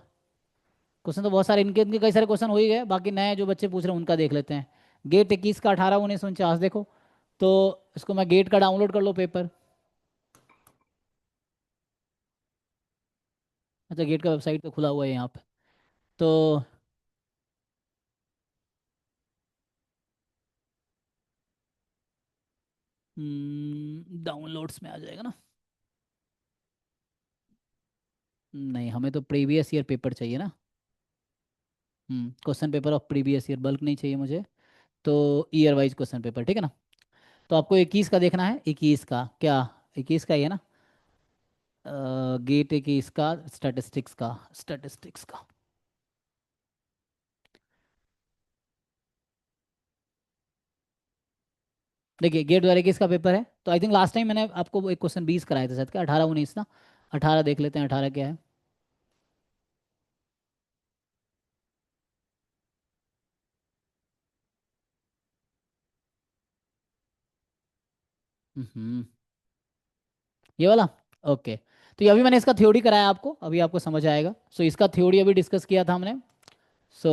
क्वेश्चन तो बहुत सारे, इनके इनके कई सारे क्वेश्चन हो ही गए, बाकी नए जो बच्चे पूछ रहे हैं उनका देख लेते हैं। गेट 21 का 18/1949 देखो, तो इसको मैं गेट का डाउनलोड कर लो पेपर, अच्छा गेट का वेबसाइट तो खुला हुआ है यहाँ पे। तो डाउनलोड्स में आ जाएगा ना। नहीं, हमें तो प्रीवियस ईयर पेपर चाहिए ना। Question paper of previous year, bulk नहीं चाहिए मुझे। तो ईयर वाइज क्वेश्चन पेपर, ठीक है ना। तो आपको 21 का देखना है, 21 का क्या, 21 का ही है ना। गेट 21 का स्टैटिस्टिक्स का देखिए गेट द्वारा 21 का पेपर है। तो आई थिंक लास्ट टाइम मैंने आपको एक क्वेश्चन 20 कराए थे शायद, क्या 18 19 ना। 18 देख लेते हैं, 18 क्या है। हम्म ये वाला। ओके। तो ये अभी मैंने इसका थ्योरी कराया आपको, अभी आपको समझ आएगा। सो इसका थ्योरी अभी डिस्कस किया था हमने। सो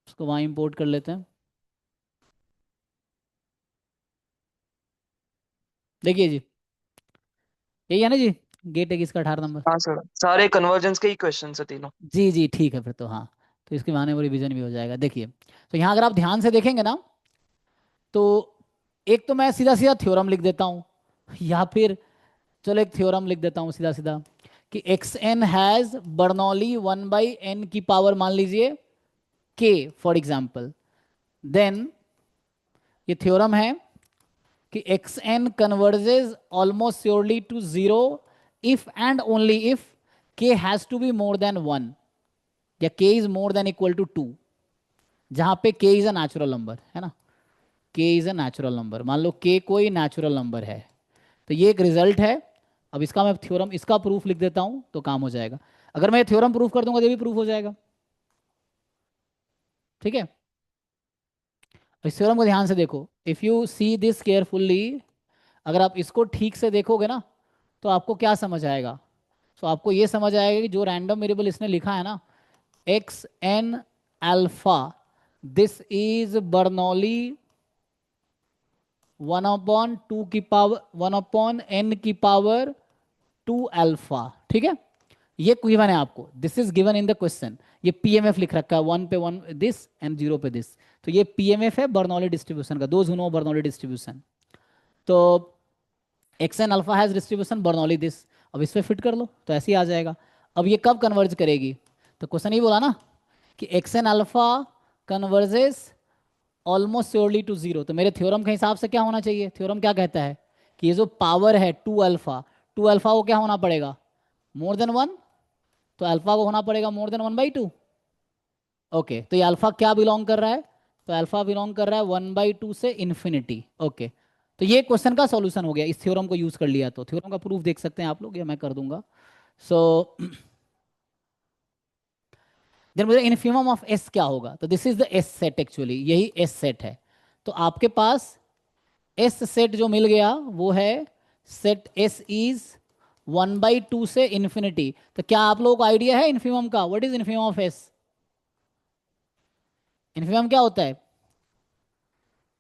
उसको वहाँ इंपोर्ट कर लेते हैं। देखिए जी, यही है ना जी, गेट 21 का 18 नंबर। हाँ सर, सारे कन्वर्जेंस के ही क्वेश्चन है तीनों। जी जी ठीक है फिर तो, हाँ। तो इसके बहाने वो रिवीजन भी हो जाएगा। देखिए तो यहाँ अगर आप ध्यान से देखेंगे ना, तो एक तो मैं सीधा सीधा थ्योरम लिख देता हूँ, या फिर चलो एक थ्योरम लिख देता हूँ सीधा सीधा, कि x N has Bernoulli 1/n की पावर मान लीजिए k फॉर एग्जाम्पल। देन ये थ्योरम है कि x n converges almost surely to zero if and only if k has to be more than 1, या k is more than equal to 2, जहां पे k is a natural number है ना। k is a natural number, मान लो k कोई नेचुरल नंबर है। तो ये एक रिजल्ट है। अब इसका मैं थ्योरम, इसका प्रूफ लिख देता हूं तो काम हो जाएगा। अगर मैं थ्योरम प्रूफ कर दूंगा तो ये भी प्रूफ हो जाएगा, ठीक है। इस थ्योरम को ध्यान से देखो, if you see this carefully, अगर आप इसको ठीक से देखोगे ना, तो आपको क्या समझ आएगा। तो आपको ये समझ आएगा कि जो रैंडम वेरिएबल इसने लिखा है ना, x n alpha, this is Bernoulli 1/2 की पावर 1/n की पावर 2 अल्फा, ठीक है। ये गिवन है आपको, this is given in the question. ये पीएमएफ लिख रखा है, 1 पे 1 दिस एंड 0 पे दिस। तो ये पीएमएफ है बर्नौली डिस्ट्रीब्यूशन का, दो नो बर्नौली डिस्ट्रीब्यूशन। तो x n alpha has distribution Bernoulli this, अब इस पे फिट कर लो तो ऐसे ही आ जाएगा। अब ये कब कन्वर्ज करेगी, तो क्वेश्चन ही बोला ना कि x n alpha converges almost surely to zero. तो मेरे थ्योरम के हिसाब से क्या होना चाहिए, थ्योरम क्या कहता है कि ये जो पावर है 2 अल्फा, 2 अल्फा को क्या होना पड़ेगा, मोर देन 1। तो अल्फा को होना पड़ेगा मोर देन 1/2। ओके, तो ये अल्फा क्या बिलोंग कर रहा है, तो अल्फा बिलोंग कर रहा है 1/2 से इन्फिनिटी। ओके, तो ये क्वेश्चन का सॉल्यूशन हो गया, इस थ्योरम को यूज कर लिया। तो थ्योरम का प्रूफ देख सकते हैं आप लोग, या मैं कर दूंगा। सो देन मुझे इन्फिमम ऑफ एस क्या होगा, तो this is the S set, actually यही एस सेट है। तो आपके पास एस सेट जो मिल गया वो है सेट एस इज 1/2 से इन्फिनिटी। तो क्या आप लोगों को आइडिया है इन्फिमम का, what is infimum of S. Infimum क्या होता है,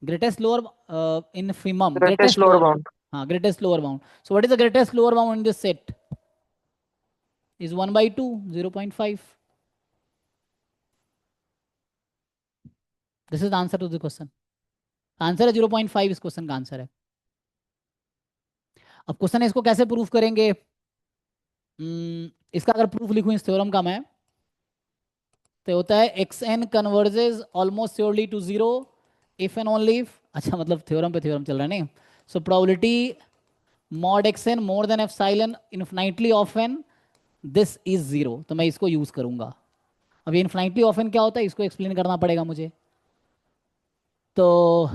greatest lower infimum, greatest greatest lower lower, bound. हाँ greatest lower bound. So what is the greatest lower bound in this set, is 1/2, 0.5। This is the answer to the question. Answer है 0.5, इस क्वेश्चन का आंसर है। अब क्वेश्चन है इसको कैसे प्रूफ करेंगे। इसका अगर प्रूफ लिखूं इस थ्योरम का मैं, तो होता है x n converges almost surely to zero if and only if, अच्छा मतलब थ्योरम पे थ्योरम चल रहा है नहीं। So probability mod x n more than epsilon infinitely of n, this is zero. तो मैं इसको यूज करूंगा। अब ये इन्फिनिटली ऑफ एन क्या होता है, इसको एक्सप्लेन करना पड़ेगा मुझे। तो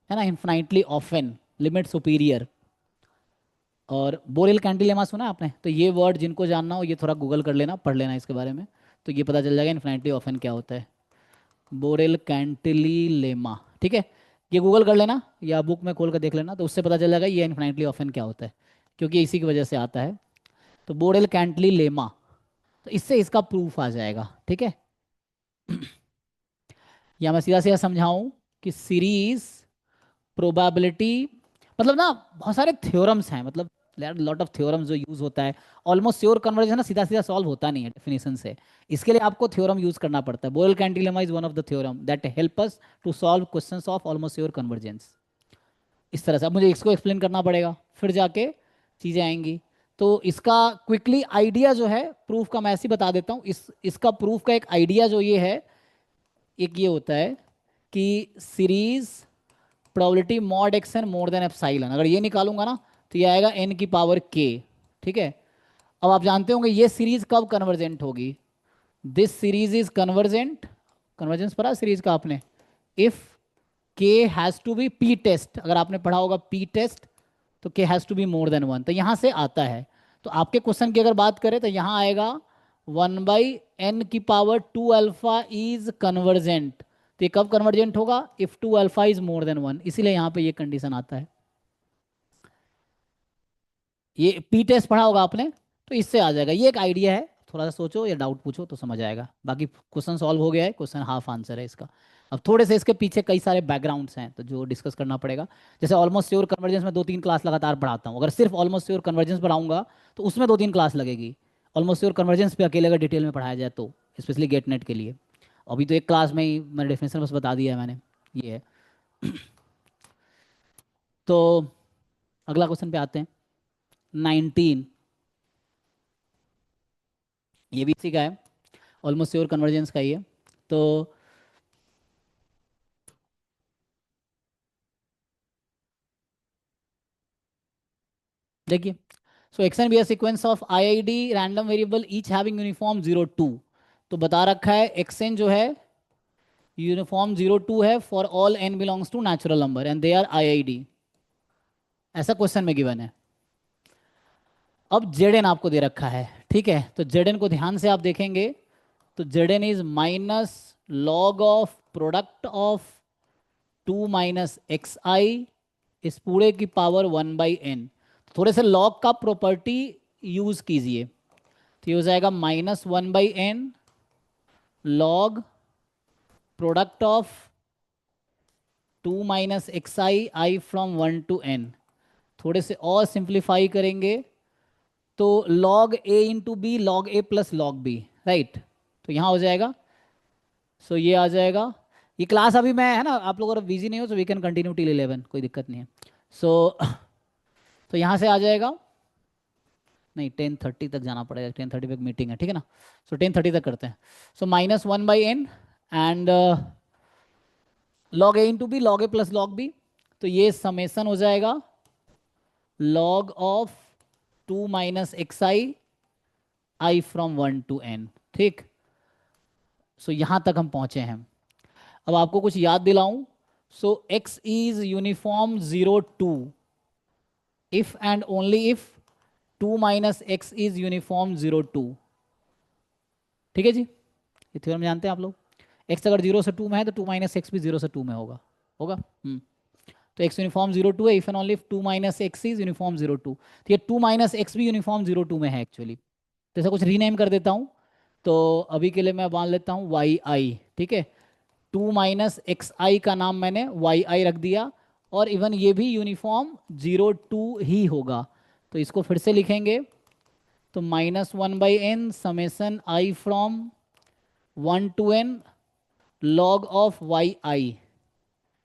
है ना, infinitely of n, limit superior. और बोरेल कैंटिलेमा सुना है आपने, तो ये वर्ड जिनको जानना हो ये थोड़ा गूगल कर लेना, पढ़ लेना इसके बारे में, तो ये पता चल जाएगा इन्फिनिटली ऑफ एन क्या होता है। बोरेल कैंटिलीलेमा, ठीक है, ये गूगल कर लेना या बुक में खोल कर देख लेना, तो उससे पता चल जाएगा ये इन्फिनिटली ऑफ एन क्या होता है, क्योंकि इसी की वजह से आता है। तो बोरेल कैंटिलीलेमा, तो इससे इसका प्रूफ आ जाएगा, ठीक है। या मैं सीधा सीधा समझाऊं कि सीरीज प्रोबेबिलिटी, मतलब ना बहुत सारे थ्योरम्स हैं, मतलब लॉट ऑफ थ्योरम्स जो यूज होता है। ऑलमोस्ट श्योर कन्वर्जन ना सीधा सीधा सॉल्व होता नहीं है डेफिनेशन से, इसके लिए आपको थ्योरम यूज करना पड़ता है। Borel Cantelli lemma is one of the theorem that help us to solve questions of almost sure convergence. इस तरह से अब मुझे इसको एक्सप्लेन करना पड़ेगा, फिर जाके चीज़ें आएंगी। तो इसका क्विकली आइडिया जो है प्रूफ का मैं ऐसे ही बता देता हूँ। इसका प्रूफ का एक आइडिया जो ये है, एक ये होता है कि series probability mod x n more than epsilon, अगर ये निकालूंगा ना तो ये आएगा n की पावर k। ठीक है, अब आप जानते होंगे ये सीरीज कब कन्वर्जेंट होगी। This series is convergent, convergence पढ़ा सीरीज का आपने, if k has to be p test, अगर आपने पढ़ा होगा p टेस्ट तो k has to be more than 1, तो यहां से आता है। तो आपके क्वेश्चन की अगर बात करें तो यहां आएगा 1/n की पावर 2 अल्फा इज कन्वर्जेंट। तो ये कब कन्वर्जेंट होगा, if 2 alpha is more than 1, इसीलिए यहां पे ये कंडीशन आता है। ये p टेस्ट पढ़ा होगा आपने, तो इससे आ जाएगा। ये एक आइडिया है, थोड़ा सा सोचो या डाउट पूछो तो समझ आएगा। बाकी क्वेश्चन सॉल्व हो गया है, क्वेश्चन हाफ आंसर है इसका। अब थोड़े से इसके पीछे कई सारे बैकग्राउंड्स हैं तो जो डिस्कस करना पड़ेगा। जैसे ऑलमोस्ट श्योर कन्वर्जेंस में 2-3 क्लास लगातार पढ़ाता हूँ, अगर सिर्फ ऑलमोस्ट श्योर कन्वर्जेंस पढ़ाऊंगा तो उसमें 2-3 क्लास लगेगी। ऑलमोस्ट श्योर कन्वर्जेंस पे अकेले अगर डिटेल में पढ़ाया जाए तो, स्पेशली गेट नेट के लिए। अभी तो एक क्लास में ही मैंने डेफिनेशन बस बता दिया है मैंने, ये है। तो अगला क्वेश्चन पे आते हैं, 19। ये भी इसी का है, ऑलमोस्ट श्योर कन्वर्जेंस का ही है। तो देखिए, so x n be a sequence of IID random variable each having uniform 0 2। तो बता रखा है एक्स एन जो है यूनिफॉर्म 0 2 है for all n belongs to natural number and they are IID, ऐसा क्वेश्चन में गिवन है। अब जेड एन आपको दे रखा है, ठीक है। तो जेड एन को ध्यान से आप देखेंगे तो z n is minus log of product of 2 minus x i इस पूरे की पावर 1/n। थोड़े से लॉग का प्रॉपर्टी यूज कीजिए, तो ये हो जाएगा -1/n log product of 2 minus x I from 1 to n। थोड़े से और सिंप्लीफाई करेंगे तो log a into b log a plus log b, right. तो यहाँ हो जाएगा, सो ये आ जाएगा। ये क्लास अभी मैं है ना, आप लोग अगर बिजी नहीं हो तो वी कैन कंटिन्यू टिल 11, कोई दिक्कत नहीं है। सो तो यहाँ से आ जाएगा, नहीं 10:30 तक जाना पड़ेगा, 10:30 पे एक मीटिंग है, ठीक है ना। सो 10:30 तक करते हैं। So -1/n and log a into b log a plus log b. तो ये समेसन हो जाएगा log of 2 minus x I from 1 to n, ठीक। सो यहां तक हम पहुंचे हैं। अब आपको कुछ याद दिलाऊं, सो x is uniform 0 2 if and only if 2 minus x is uniform 0 2, ठीक है जी। ये थ्योरम जानते हैं आप लोग। x अगर 0 से 2 में है तो 2 माइनस एक्स भी 0 से 2 में होगा होगा। तो x यूनिफॉर्म 0 2 है if and only if 2 minus x is uniform 0 2। तो ये 2 माइनस एक्स भी यूनिफॉर्म 0 2 में है एक्चुअली। तो ऐसा कुछ रीनेम कर देता हूँ, तो अभी के लिए मैं मान लेता हूँ वाई आई, ठीक है। 2 माइनस एक्स आई का नाम मैंने वाई आई रख दिया, और इवन ये भी यूनिफॉर्म 0 2 ही होगा। तो इसको फिर से लिखेंगे तो -1/n summation i from 1 to n log of y i,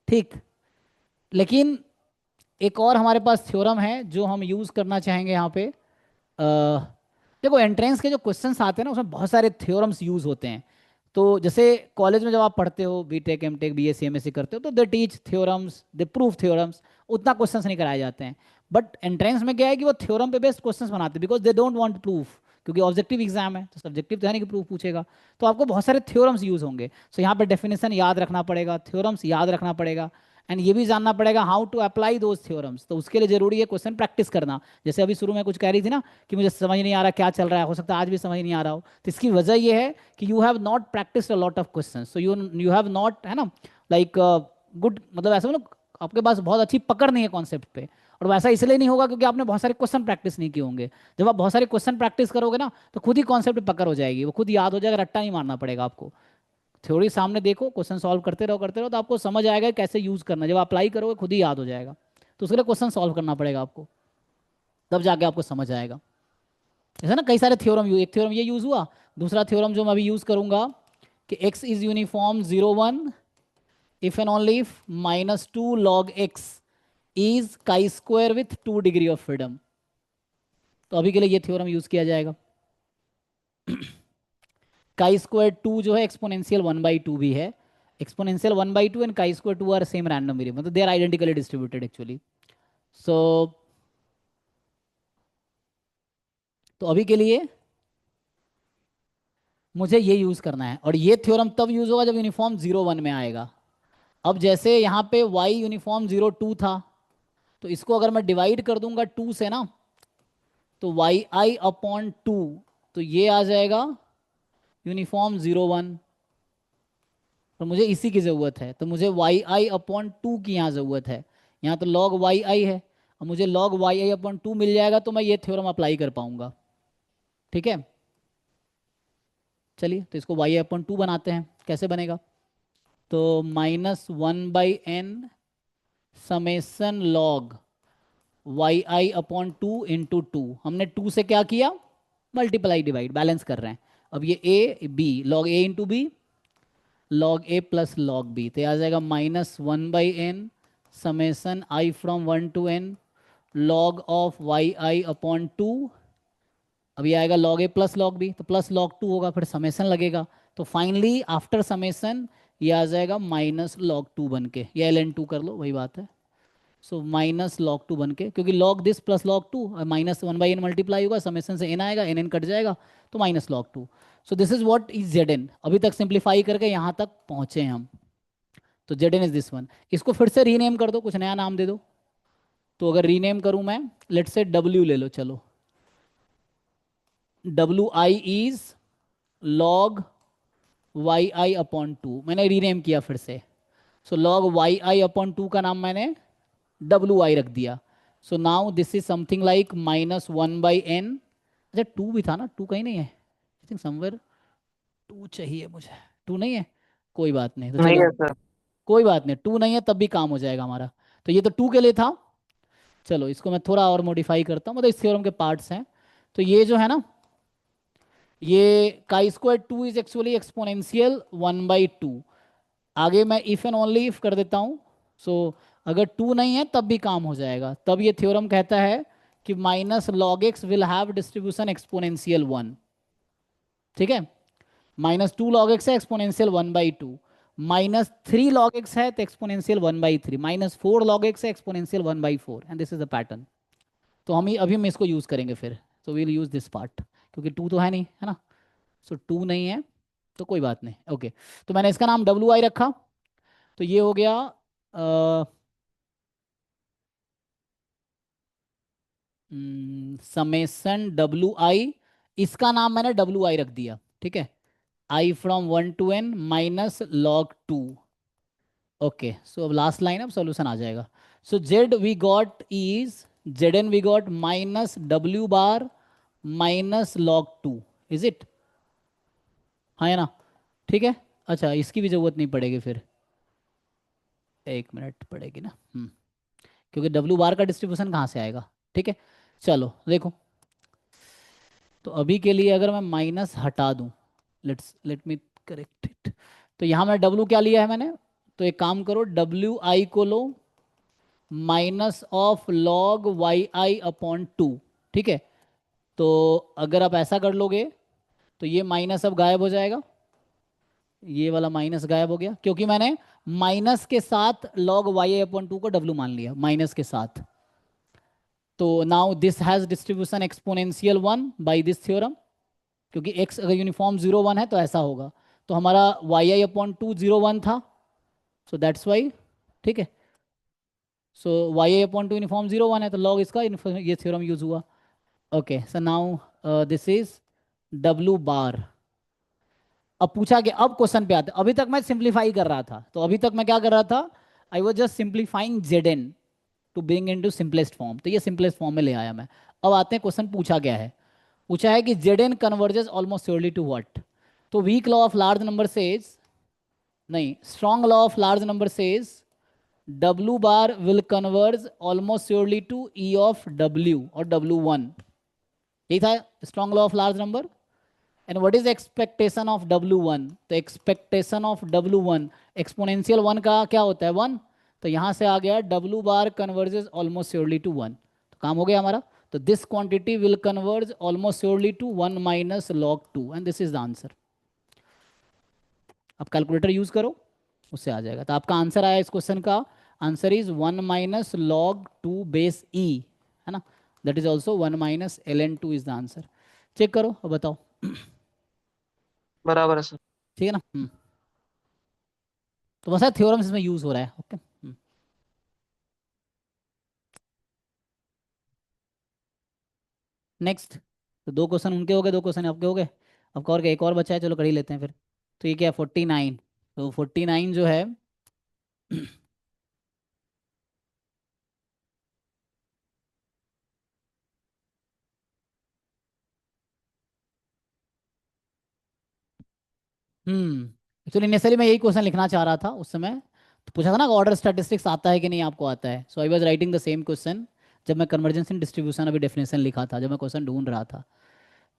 ठीक। लेकिन एक और हमारे पास थ्योरम है जो हम यूज करना चाहेंगे यहाँ पे। देखो एंट्रेंस के जो क्वेश्चंस आते हैं ना उसमें बहुत सारे थ्योरम्स यूज होते हैं। तो जैसे कॉलेज में जब आप पढ़ते हो बीटेक एमटेक बीएससी एमएससी करते हो तो they teach theorems, they prove theorems, उतना क्वेश्चंस नहीं कराए जाते हैं। बट एंट्रेंस में क्या है कि वो थ्योरम पे बेस्ड क्वेश्चंस बनाते हैं because they don't want proof, क्योंकि ऑब्जेक्टिव एग्जाम है तो सब्जेक्टिव तो है नहीं कि प्रूफ पूछेगा। तो आपको बहुत सारे थ्योरम्स यूज होंगे। सो यहाँ पे डेफिनेशन याद रखना पड़ेगा, थ्योरम्स याद रखना पड़ेगा, एंड ये भी जानना पड़ेगा how to apply those theorems. तो उसके लिए जरूरी है क्वेश्चन प्रैक्टिस करना। जैसे अभी शुरू में कुछ कह रही थी ना कि मुझे समझ नहीं आ रहा क्या चल रहा है, हो सकता है आज भी समझ नहीं आ रहा हो। तो इसकी वजह ये है कि you have not practised a lot of question, so you have not, है ना, लाइक गुड, मतलब ऐसा ना आपके पास बहुत अच्छी पकड़ नहीं है कॉन्सेप्ट पे। और वैसा इसलिए नहीं होगा क्योंकि आपने बहुत सारे क्वेश्चन प्रैक्टिस नहीं किए होंगे। जब आप बहुत सारे क्वेश्चन प्रैक्टिस करोगे ना तो खुद ही कॉन्सेप्ट पकड़ हो जाएगी, वो खुद याद हो जाएगा, रट्टा नहीं मारना पड़ेगा आपको। थ्योरी सामने देखो, क्वेश्चन सॉल्व करते रहो तो आपको समझ आएगा कैसे यूज करना, जब अप्लाई करोगे खुद ही याद हो जाएगा। तो उसके लिए क्वेश्चन सॉल्व करना पड़ेगा आपको, तब जाके आपको समझ आएगा। जैसे ना कई सारे थ्योरम, एक थ्योरम ये यूज हुआ, दूसरा थ्योरम जो मैं अभी यूज करूंगा कि x is uniform 0 1 if and only if -2 log x is chi square with 2 degree of freedom. तो अभी के लिए ये थ्योरम यूज किया जाएगा। काई स्क्वायर 2 जो है एक्सपोनेंशियल 1/2 भी है, exponential 1/2 and chi square 2 are same random variable, मतलब they are identically distributed actually. So तो अभी के लिए मुझे ये यूज करना है, और ये थ्योरम तब यूज होगा जब यूनिफॉर्म 0 1 में आएगा। अब जैसे यहाँ पे y यूनिफॉर्म 0 2 था, तो इसको अगर मैं डिवाइड कर दूंगा 2 से ना, तो yi/2, तो ये आ जाएगा यूनिफॉर्म 0 1, और मुझे इसी की ज़रूरत है, तो मुझे yi/2 की यहाँ ज़रूरत है। यहाँ तो log yi है, और मुझे log yi/2 मिल जाएगा, तो मैं ये थ्योरम अप्लाई कर पाऊंगा। ठीक है, चलिए तो इसको y/2 बनाते हैं। कैसे बनेगा? तो -1/n summation log yi/2 into 2, हमने 2 से क्या किया, मल्टीप्लाई डिवाइड, बैलेंस कर रहे हैं। अब ये a b, log a into b log a plus log b, तो आ जाएगा -1/n summation i from 1 to n log of yi/2। अब ये आएगा log a plus log b, तो प्लस log 2 होगा, फिर समेसन लगेगा, तो फाइनली आफ्टर समेसन ये आ जाएगा -log 2 बन के, या ln2 कर लो, वही बात है। सो -log 2 बन के, क्योंकि log this plus log 2 -1/n multiply होगा, समेसन से n आएगा, n कट जाएगा, तो -log 2। So this is what is zn। अभी तक सिंप्लीफाई करके यहाँ तक पहुँचे हम, तो zn इज दिस वन। इसको फिर से रीनेम कर दो, कुछ नया नाम दे दो। तो अगर रीनेम करूँ मैं, लेट्स से w ले लो, चलो wi इज log yi/2, मैंने रीनेम किया फिर से। सो log yi/2 का नाम मैंने wi रख दिया। So now this is something like -1/n। अच्छा 2 भी था ना, 2 कहीं नहीं है, आई थिंक समवेयर 2 चाहिए मुझे, 2 नहीं है, कोई बात नहीं, तो नहीं चलो है सर। कोई बात नहीं, 2 नहीं है तब भी काम हो जाएगा हमारा। तो ये तो 2 के लिए था, चलो इसको मैं थोड़ा और मॉडिफाई करता हूँ, मतलब इस थ्योरम के पार्ट्स हैं। तो ये जो है ना, ये काई स्क्वायर 2 इज एक्चुअली एक्सपोनेंशियल 1/2। आगे मैं इफ एंड ओनली इफ कर देता हूँ। सो अगर 2 नहीं है तब भी काम हो जाएगा, तब ये थ्योरम कहता है कि -log x will have distribution exponential 1। ठीक है, -2 log x है, एक्सपोनेंशियल 1/2, -3 log x है तो एक्सपोनेंशियल 1/3, -4 log x है, exponential 1/4, and this is the pattern. तो अभी हम इसको यूज करेंगे फिर, तो वील यूज दिस पार्ट, क्योंकि 2 तो है नहीं, है ना। सो 2 नहीं है तो कोई बात नहीं, ओके। तो मैंने इसका नाम wi रखा, तो ये हो गया समेसन wi, इसका नाम मैंने wi रख दिया। ठीक है, i from 1 to n -log 2। Okay, so अब लास्ट लाइन, अब सॉल्यूशन आ जाएगा। So z we got is zn we got -w bar -log 2, is it, हाँ है ना। ठीक है, अच्छा इसकी भी जरूरत नहीं पड़ेगी फिर, एक मिनट पड़ेगी ना, क्योंकि w बार का डिस्ट्रीब्यूशन कहाँ से आएगा। ठीक है, चलो देखो, तो अभी के लिए अगर मैं माइनस हटा दूं, लेट मी करेक्ट इट, तो यहाँ मैं w क्या लिया है मैंने, तो एक काम करो, wi को लो -log yi/2। ठीक है, तो अगर आप ऐसा कर लोगे तो ये माइनस अब गायब हो जाएगा, ये वाला माइनस गायब हो गया, क्योंकि मैंने माइनस के साथ log yi/2 को w मान लिया, माइनस के साथ। तो now this has distribution exponential 1 by this theorem, क्योंकि x अगर यूनिफॉर्म 0 1 है तो ऐसा होगा, तो हमारा yi/2 0 1 था, सो दैट्स वाई। ठीक है, सो yi/2 यूनिफॉर्म 0 1 है, तो log इसका ये थ्योरम यूज हुआ। Okay, so now this is w बार। अब पूछा कि, अब क्वेश्चन पे आते, अभी तक मैं सिंप्लीफाई कर रहा था, तो अभी तक मैं क्या कर रहा था, I was just simplifying zn to bring into simplest form, तो ये सिंपलेस्ट फॉर्म में ले आया मैं। अब आते हैं क्वेश्चन पूछा गया है, पूछा है कि zn converges almost surely to what. तो weak law of large number says, नहीं, strong law of large number says W bar will converge almost surely to E of W or W1. यही था strong law of large number. And what is the expectation of W1? तो expectation of W1 exponential 1 का क्या होता है 1, तो यहाँ से आ गया W bar converges almost surely to 1, तो काम हो गया हमारा. तो this quantity will converge almost surely to 1 minus log 2 and this is the answer. आप कैलकुलेटर यूज करो, उससे आ जाएगा. तो आपका आंसर आया इस क्वेश्चन का, answer is 1 minus log 2 base e, है ना. That is also 1 minus ln2 is the answer. Check करो और बताओ. बराबर है सर. ठीक है ना. तो बस थ्योरम इसमें यूज हो रहा है. ओके. नेक्स्ट. तो 2 क्वेश्चन उनके हो गए, 2 क्वेश्चन आपके हो गए. अब और क्या, एक और बचा है, चलो कर ही लेते हैं फिर. तो ये क्या है 49. तो 49 जो है एक्चुअली इनिशियली मैं यही क्वेश्चन लिखना चाह रहा था उस समय. तो पूछा था ना ऑर्डर स्टैटिस्टिक्स आता है कि नहीं आपको आता है. So I was writing the same question जब मैं कन्वर्जेंस इन डिस्ट्रीब्यूशन अभी डेफिनेशन लिखा था, जब मैं क्वेश्चन ढूंढ रहा था,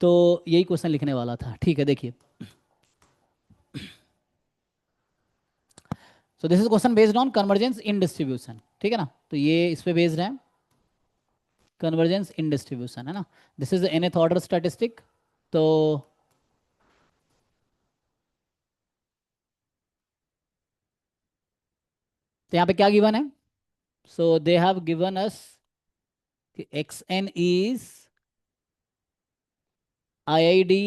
तो यही क्वेश्चन लिखने वाला था. ठीक है, देखिए. सो this is question based on convergence in distribution. ठीक है ना. तो ये इस पे बेस्ड है, कन्वर्जेंस इन डिस्ट्रीब्यूशन, है ना. This is nth order statistic. तो यहाँ पे क्या गिवन है. So they have given us xn is IID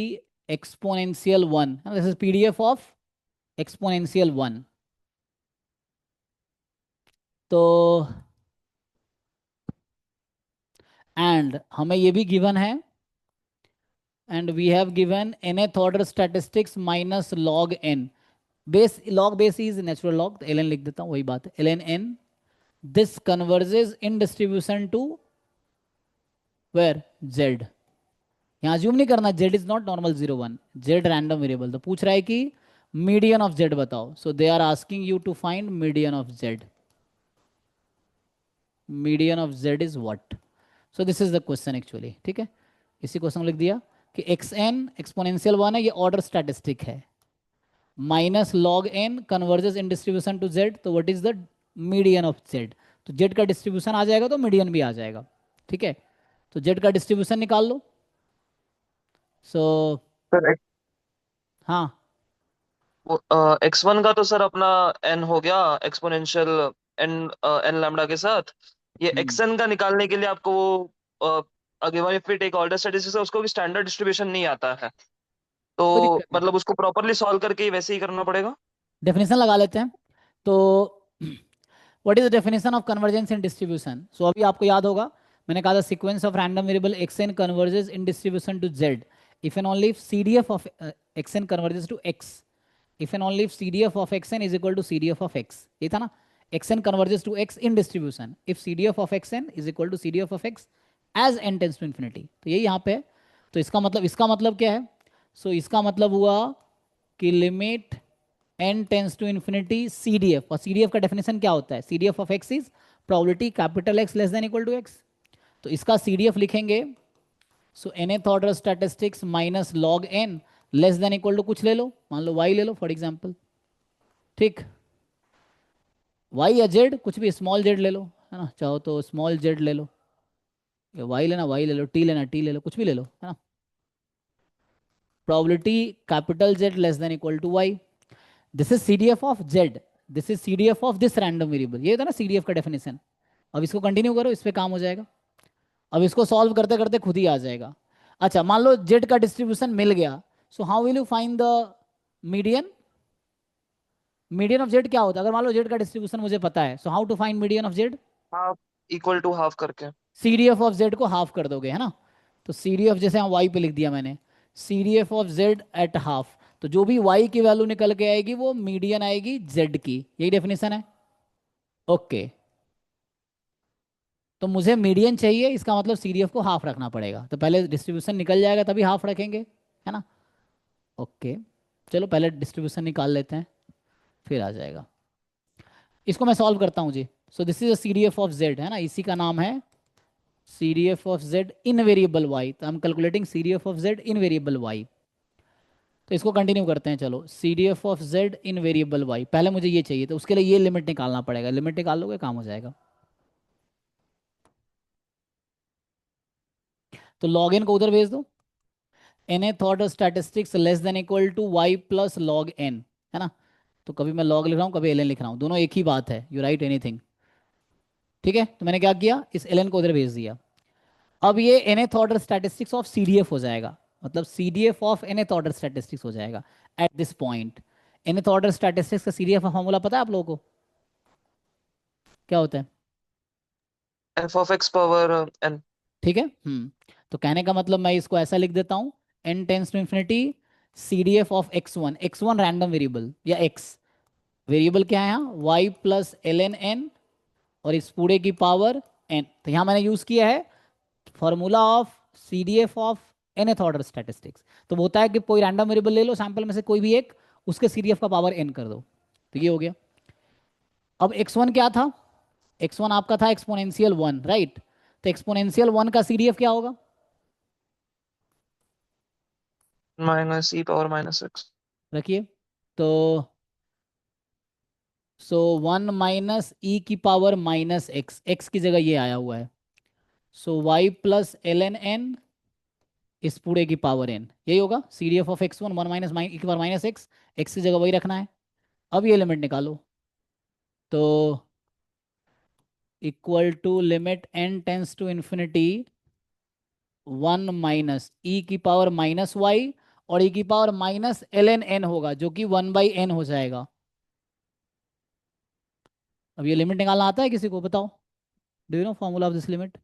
exponential 1. And this is PDF of exponential 1. तो एंड हमें ये भी गिवन है, and we have given nth order statistics minus log n. Base log base is natural log, तो ln लिख देता हूँ, वही बात है, ln n. This converges in distribution to where z. यहाँ ज्यूम नहीं करना, z is not normal 0 1, z random variable. तो पूछ रहा है कि मीडियन ऑफ z बताओ. So they are asking you to find median of z. Median of z is what. So this is the question actually. ठीक है, इसी क्वेश्चन लिख दिया कि xn एक्सपोनेंशियल 1 है, ये ऑर्डर स्टैटिस्टिक है, minus log n converges in distribution to z. तो what is the median of z. तो z का डिस्ट्रीब्यूशन आ जाएगा तो मीडियन भी आ जाएगा. ठीक है, तो z का डिस्ट्रीब्यूशन निकाल लो. सो सर हाँ, x1 का तो सर अपना n हो गया एक्सपोनेंशियल n लैम्डा के साथ. ये xn का निकालने के लिए आपको वो given if we take order statistics उसको भी स्टैंडर्ड डिस्ट्रीब्यूशन नहीं आता है, तो कोई दिक्कत नहीं, मतलब उसको प्रॉपरली सॉल्व करके ही वैसे ही करना पड़ेगा. डेफिनेशन लगा लेते हैं. तो what is the definition of convergence in distribution. So अभी आपको याद होगा, मैंने कहा था sequence of random variable xn converges in distribution to z if and only if CDF of xn converges to x. If and only if CDF of xn is equal to CDF of x. ये था ना, xn converges to x in distribution if CDF of xn is equal to CDF of x as n tends to infinity. तो ये यहाँ पे है. तो इसका मतलब क्या है. सो इसका मतलब हुआ कि limit n tends to infinity CDF. और CDF का डेफिनेशन क्या होता है. CDF of x is probability capital X less than equal to x. तो इसका CDF लिखेंगे. So nth order statistics minus log n less than equal to कुछ ले लो, मान लो y ले लो फॉर एग्जांपल. ठीक, y या z, कुछ भी, स्मॉल z ले लो, है ना. चाहो तो स्मॉल z ले लो, या y लेना y ले लो, t लेना t ले लो, कुछ भी ले लो, है ना. Probability capital Z less than equal to y. This is CDF of z, this is CDF of this random variable. ये था ना CDF का डेफिनेशन. अब इसको कंटिन्यू करो, इस पे काम हो जाएगा. अब इसको सॉल्व करते करते खुद ही आ जाएगा. अच्छा, मान लो z का डिस्ट्रीब्यूशन मिल गया. So how will you find the median. Median of z क्या होता है. अगर मान लो z का डिस्ट्रीब्यूशन मुझे पता है, so how to find median of z. Half equal to half करके CDF ऑफ z को हाफ कर दोगे, है ना. तो CDF जैसे हम y पे लिख दिया मैंने, CDF of z at half. तो जो भी y की वैल्यू निकल के आएगी वो मीडियन आएगी z की. यही डेफिनेशन है. ओके, तो मुझे मीडियन चाहिए, इसका मतलब CDF को हाफ रखना पड़ेगा. तो पहले डिस्ट्रीब्यूशन निकल जाएगा तभी हाफ रखेंगे, है ना. ओके, चलो पहले डिस्ट्रीब्यूशन निकाल लेते हैं, फिर आ जाएगा. इसको मैं सॉल्व करता हूँ जी। So this is a CDF of Z, है ना, इसी का नाम है CDF of Z in variable y। तो हम calculating CDF of Z in variable y। तो इसको कंटिन्यू करते हैं, चलो। CDF of Z in variable y, पहले मुझे ये चाहिए, तो उसके लिए ये लिमिट निकालना पड़ेगा। लिमिट निकाल लोगे काम हो जाएगा। तो लॉग इन को उधर भेज दो। nth order statistics less than equal to y plus log n, है ना। तो कभी मैं लॉग लिख रहा हूँ, कभी ln लिख रहा हूँ, दोनों एक ही बात है, यू राइट एनीथिंग। ठीक है, तो मैंने क्या किया, इस ln को उधर भेज दिया। अब ये nth order statistics of CDF हो जाएगा, मतलब CDF of nth order statistics हो जाएगा at this point. nth order statistics का CDF का फॉर्मूला पता है आप लोगों को, क्या होता है? F of x power n. ठीक है। तो कहने का मतलब मैं इसको ऐसा लिख देता हूँ, n tends to infinity CDF of x1, x1 random variable या x वेरिएबल क्या है यहाँ, y प्लस ln n, और इस पूरे की पावर n। तो यहाँ मैंने यूज किया है formula of CDF of nth order statistics. तो वो होता है कि कोई रैंडम वेरिएबल ले लो सैंपल में से कोई भी एक, उसके CDF का पावर n कर दो। तो ये हो गया। अब x1 क्या था, x1 आपका था एक्सपोनेंशियल 1, राइट। तो एक्सपोनेंशियल 1 का CDF क्या होगा? माइनस ई पावर माइनस एक्स। रखिए, तो सो 1 माइनस ई की पावर माइनस एक्स, एक्स की जगह ये आया हुआ है। सो वाई प्लस ln n इस पूरे की पावर n, यही होगा CDF of x1, 1 minus e की पावर माइनस एक्स, एक्स की जगह वही रखना है। अब ये लिमिट निकालो, तो equal to limit n tends to infinity 1 minus e की पावर माइनस वाई, और ई की पावर माइनस ln n होगा, जो कि 1/n हो जाएगा। अब ये लिमिट निकालना आता है किसी को, बताओ, do you know formula of this limit?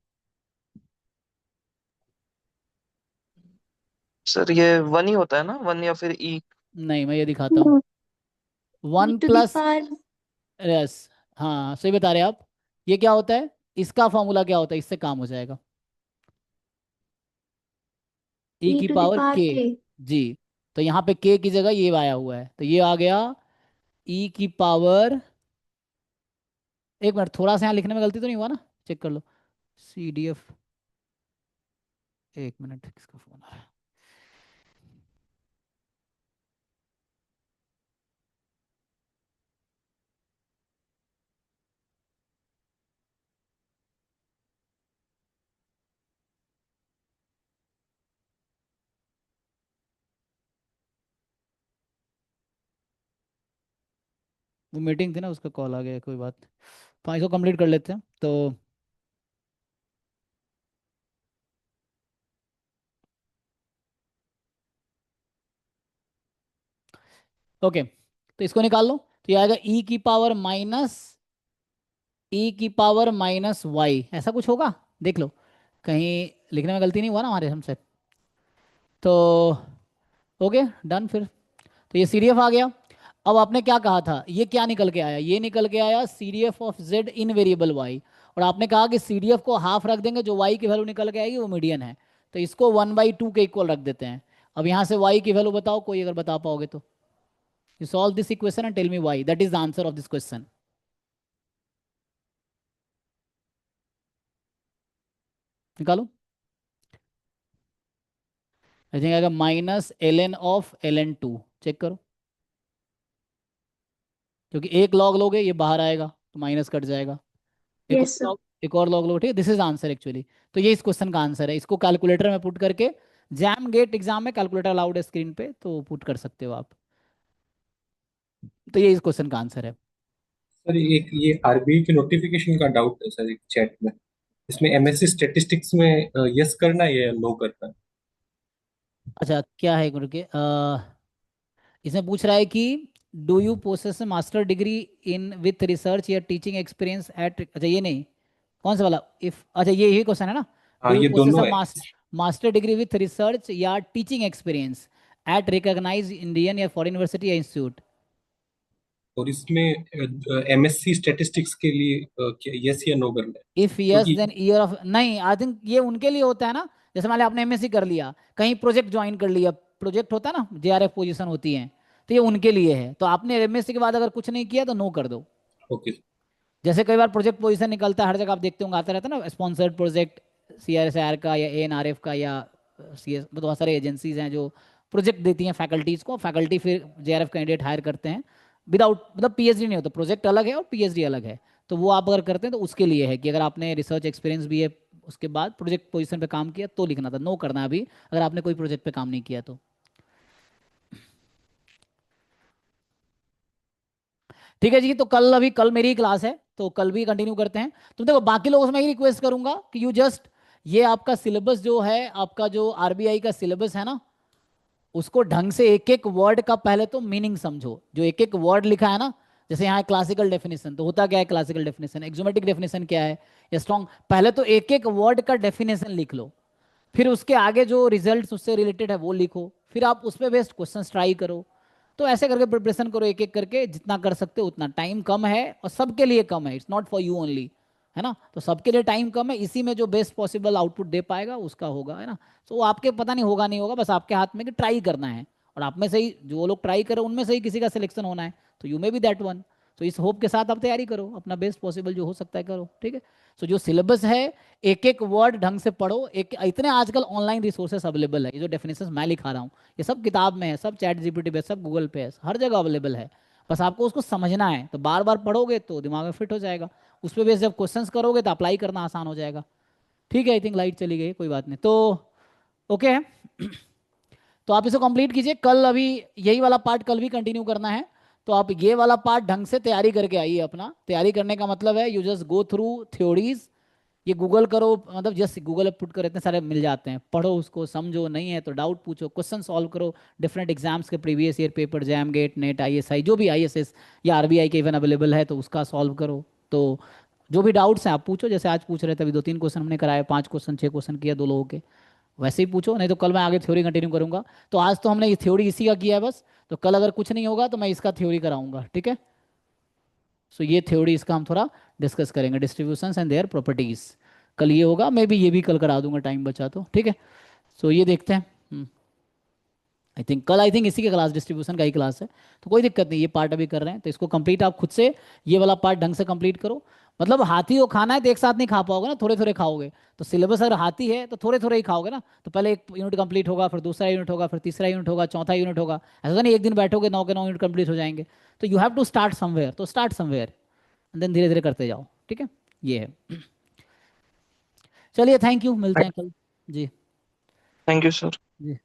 Sir ये वन ही होता है ना, वन या फिर ई। नहीं, मैं ये दिखाता हूँ। e 1 to the plus, power yes, हाँ सही बता रहे आप। ये क्या होता है, इसका फॉर्मूला क्या होता है, इससे काम हो जाएगा, ई e की to the पावर power के। k. जी, तो यहाँ पे के की जगह ये आया हुआ है, तो ये आ गया ई की पावर, एक मिनट, थोड़ा सा यहाँ लिखने में गलती तो नहीं हुआ ना, चेक कर लो। CDF, एक मिनट, किसका फोन आ रहा है? वो मीटिंग थी ना, उसका कॉल आ गया, कोई बात नहीं। तो इसको कंप्लीट कर लेते हैं, तो ओके। तो इसको निकाल लो, तो ये आएगा e की पावर माइनस y, ऐसा कुछ होगा, देख लो कहीं लिखने में गलती नहीं हुआ ना हमारे हमसे। तो ओके, डन फिर। तो ये CDF आ गया। अब आपने क्या कहा था, ये क्या निकल के आया, ये निकल के आया CDF of Z in variable y। और आपने कहा कि CDF को हाफ रख देंगे, जो y की वैल्यू निकल के आएगी वो मीडियन है, तो इसको 1/2 के इक्वल रख देते हैं। अब यहाँ से y की वैल्यू बताओ, कोई अगर बता पाओगे तो। You solve this equation and tell me y, that is the answer of this question. निकालो। आई थिंक आएगा minus ln of ln2, check करो, क्योंकि एक लॉग लोगे ये बाहर आएगा तो माइनस कट जाएगा, एक और Yes, sir. लॉग, एक और लॉग लो, ठीक है, दिस इज आंसर एक्चुअली। तो ये इस क्वेश्चन का आंसर है, इसको कैलकुलेटर में पुट करके, जैम गेट एग्जाम में कैलकुलेटर अलाउड है स्क्रीन पे, तो पुट कर सकते हो आप। तो ये इस क्वेश्चन का आंसर है। सर एक ये आरबीआई के नोटिफिकेशन का डाउट है सर, एक चैट में, इसमें एमएससी स्टैटिस्टिक्स में यस करना है या नो करना है? अच्छा, क्या है गुरु के, इसमें पूछ रहा है कि do you possess master degree in with research या टीचिंग एक्सपीरियंस एट, अच्छा ये नहीं, कौन सा वाला, इफ, अच्छा ये यही क्वेश्चन है ना। हाँ, डू यू ये पोसेस अ दोनों है। मास्टर डिग्री विथ रिसर्च या teaching experience at recognize Indian या फॉरेन यूनिवर्सिटी या इंस्टीट्यूट? और इसमें एमएससी स्टैटिस्टिक्स के लिए यस या नो करना है? इफ यस क्योंकि देन ईयर ऑफ, नहीं आई थिंक ये उनके लिए होता है ना, जैसे मान लिया आपने MSc कर लिया, कहीं प्रोजेक्ट ज्वाइन कर लिया, प्रोजेक्ट होता है ना, JRF पोजीशन होती है, तो ये उनके लिए है। तो आपने MSc के बाद अगर कुछ नहीं किया तो नो कर दो। ओके। जैसे कई बार प्रोजेक्ट पोजीशन निकलता है, हर जगह आप देखते होंगे आता रहता है ना, स्पॉन्सर्ड प्रोजेक्ट CSIR का या ANRF का या CS, बहुत सारे एजेंसीज हैं जो प्रोजेक्ट देती हैं फैकल्टीज को, फैकल्टी फिर JRF कैंडिडेट हायर करते हैं विदाउट, मतलब PhD नहीं होता, प्रोजेक्ट अलग है और PhD अलग है। तो वो आप अगर करते हैं तो उसके लिए है कि अगर आपने रिसर्च एक्सपीरियंस भी है, उसके बाद प्रोजेक्ट पोजीशन पे काम किया तो लिखना था, नो करना है अभी अगर आपने कोई प्रोजेक्ट पे काम नहीं किया तो। ठीक है जी, तो कल मेरी क्लास है तो कल भी कंटिन्यू करते हैं। तो देखो बाकी लोगों से मैं ये रिक्वेस्ट करूंगा कि यू जस्ट, ये आपका सिलेबस जो है, आपका जो RBI का सिलेबस है ना, उसको ढंग से एक एक वर्ड का पहले तो मीनिंग समझो, जो एक एक वर्ड लिखा है ना, जैसे यहाँ क्लासिकल डेफिनेशन, तो होता क्या है क्लासिकल डेफिनेशन, एक्सोमेटिक डेफिनेशन क्या है या स्ट्रॉन्ग, पहले तो एक एक वर्ड का डेफिनेशन लिख लो, फिर उसके आगे जो रिजल्ट्स उससे रिलेटेड है वो लिखो, फिर आप उस पर बेस्ड क्वेश्चन ट्राई करो। तो ऐसे करके प्रिपरेशन करो एक एक करके, जितना कर सकते हो उतना। टाइम कम है और सबके लिए कम है, it's not for you only, है ना, तो सबके लिए टाइम कम है, इसी में जो बेस्ट पॉसिबल आउटपुट दे पाएगा उसका होगा, है ना। तो वो आपके पता नहीं होगा नहीं होगा, बस आपके हाथ में कि ट्राई करना है, और आप में से ही जो लोग ट्राई करें उनमें से ही किसी का सिलेक्शन होना है, तो you may be that one. तो इस होप के साथ आप तैयारी करो, अपना बेस्ट पॉसिबल जो हो सकता है करो, ठीक है। सो जो सिलेबस है एक एक वर्ड ढंग से पढ़ो, एक इतने आजकल ऑनलाइन रिसोर्सेस अवेलेबल है, ये जो डेफिनेशंस मैं लिखा रहा हूँ ये सब किताब में है, सब ChatGPT पे, सब गूगल पे है, हर जगह अवेलेबल है, बस आपको उसको समझना है, तो बार बार पढ़ोगे तो दिमाग में फिट हो जाएगा, उस पर बेस जब क्वेश्चंस करोगे तो अप्लाई करना आसान हो जाएगा। ठीक है, आई थिंक लाइट चली गई, कोई बात नहीं, तो ओके है। तो आप इसे कंप्लीट कीजिए, कल अभी यही वाला पार्ट कल भी कंटिन्यू करना है, तो आप ये वाला पार्ट ढंग से तैयारी करके आइए। अपना तैयारी करने का मतलब है you just go through theories, ये गूगल करो, मतलब जस्ट गूगल पे पुट करो, इतने सारे मिल जाते हैं, पढ़ो उसको, समझो, नहीं है तो डाउट पूछो, क्वेश्चन सॉल्व करो, डिफरेंट एग्जाम्स के previous year paper, JAM GATE, NET, ISI, जो भी ISS या RBI के इवन अवेलेबल है तो उसका सॉल्व करो। तो जो भी डाउट्स हैं आप पूछो, जैसे आज पूछ रहे थे, अभी 2-3 क्वेश्चन हमने कराए, 5 क्वेश्चन 6 क्वेश्चन किया 2 लोगों के, वैसे ही पूछो, नहीं तो कल मैं आगे थ्योरी कंटिन्यू करूंगा। तो आज तो हमने ये थ्योरी इसी का किया है बस, तो कल अगर कुछ नहीं होगा तो मैं इसका थ्योरी कराऊंगा, ठीक है। सो ये थ्योरी इसका हम थोड़ा डिस्कस करेंगे, डिस्ट्रीब्यूशंस एंड देयर प्रॉपर्टीज, कल ये होगा, मैं भी ये भी कल करा दूंगा, टाइम बचा तो, ठीक है। सो ये देखते हैं, आई थिंक कल, आई थिंक इसी के क्लास, डिस्ट्रीब्यूशन का ही क्लास है, तो कोई दिक्कत नहीं, ये पार्ट अभी कर रहे हैं तो इसको कंप्लीट आप खुद से, ये वाला पार्ट ढंग से कंप्लीट करो। मतलब हाथी को खाना है तो एक साथ नहीं खा पाओगे ना, थोड़े थोड़े खाओगे, तो सिलेबस अगर हाथी है तो थोड़े थोड़े ही खाओगे ना, तो पहले एक यूनिट कंप्लीट होगा, फिर दूसरा यूनिट होगा, फिर तीसरा यूनिट होगा, चौथा यूनिट होगा, ऐसा तो नहीं एक दिन बैठोगे 9 के 9 यूनिट कंप्लीट हो जाएंगे। तो you have to start somewhere, तो स्टार्ट समवेयर देन धीरे धीरे करते जाओ, ठीक है, ये है। चलिए थैंक यू, मिलते हैं कल जी। Thank you sir. जी।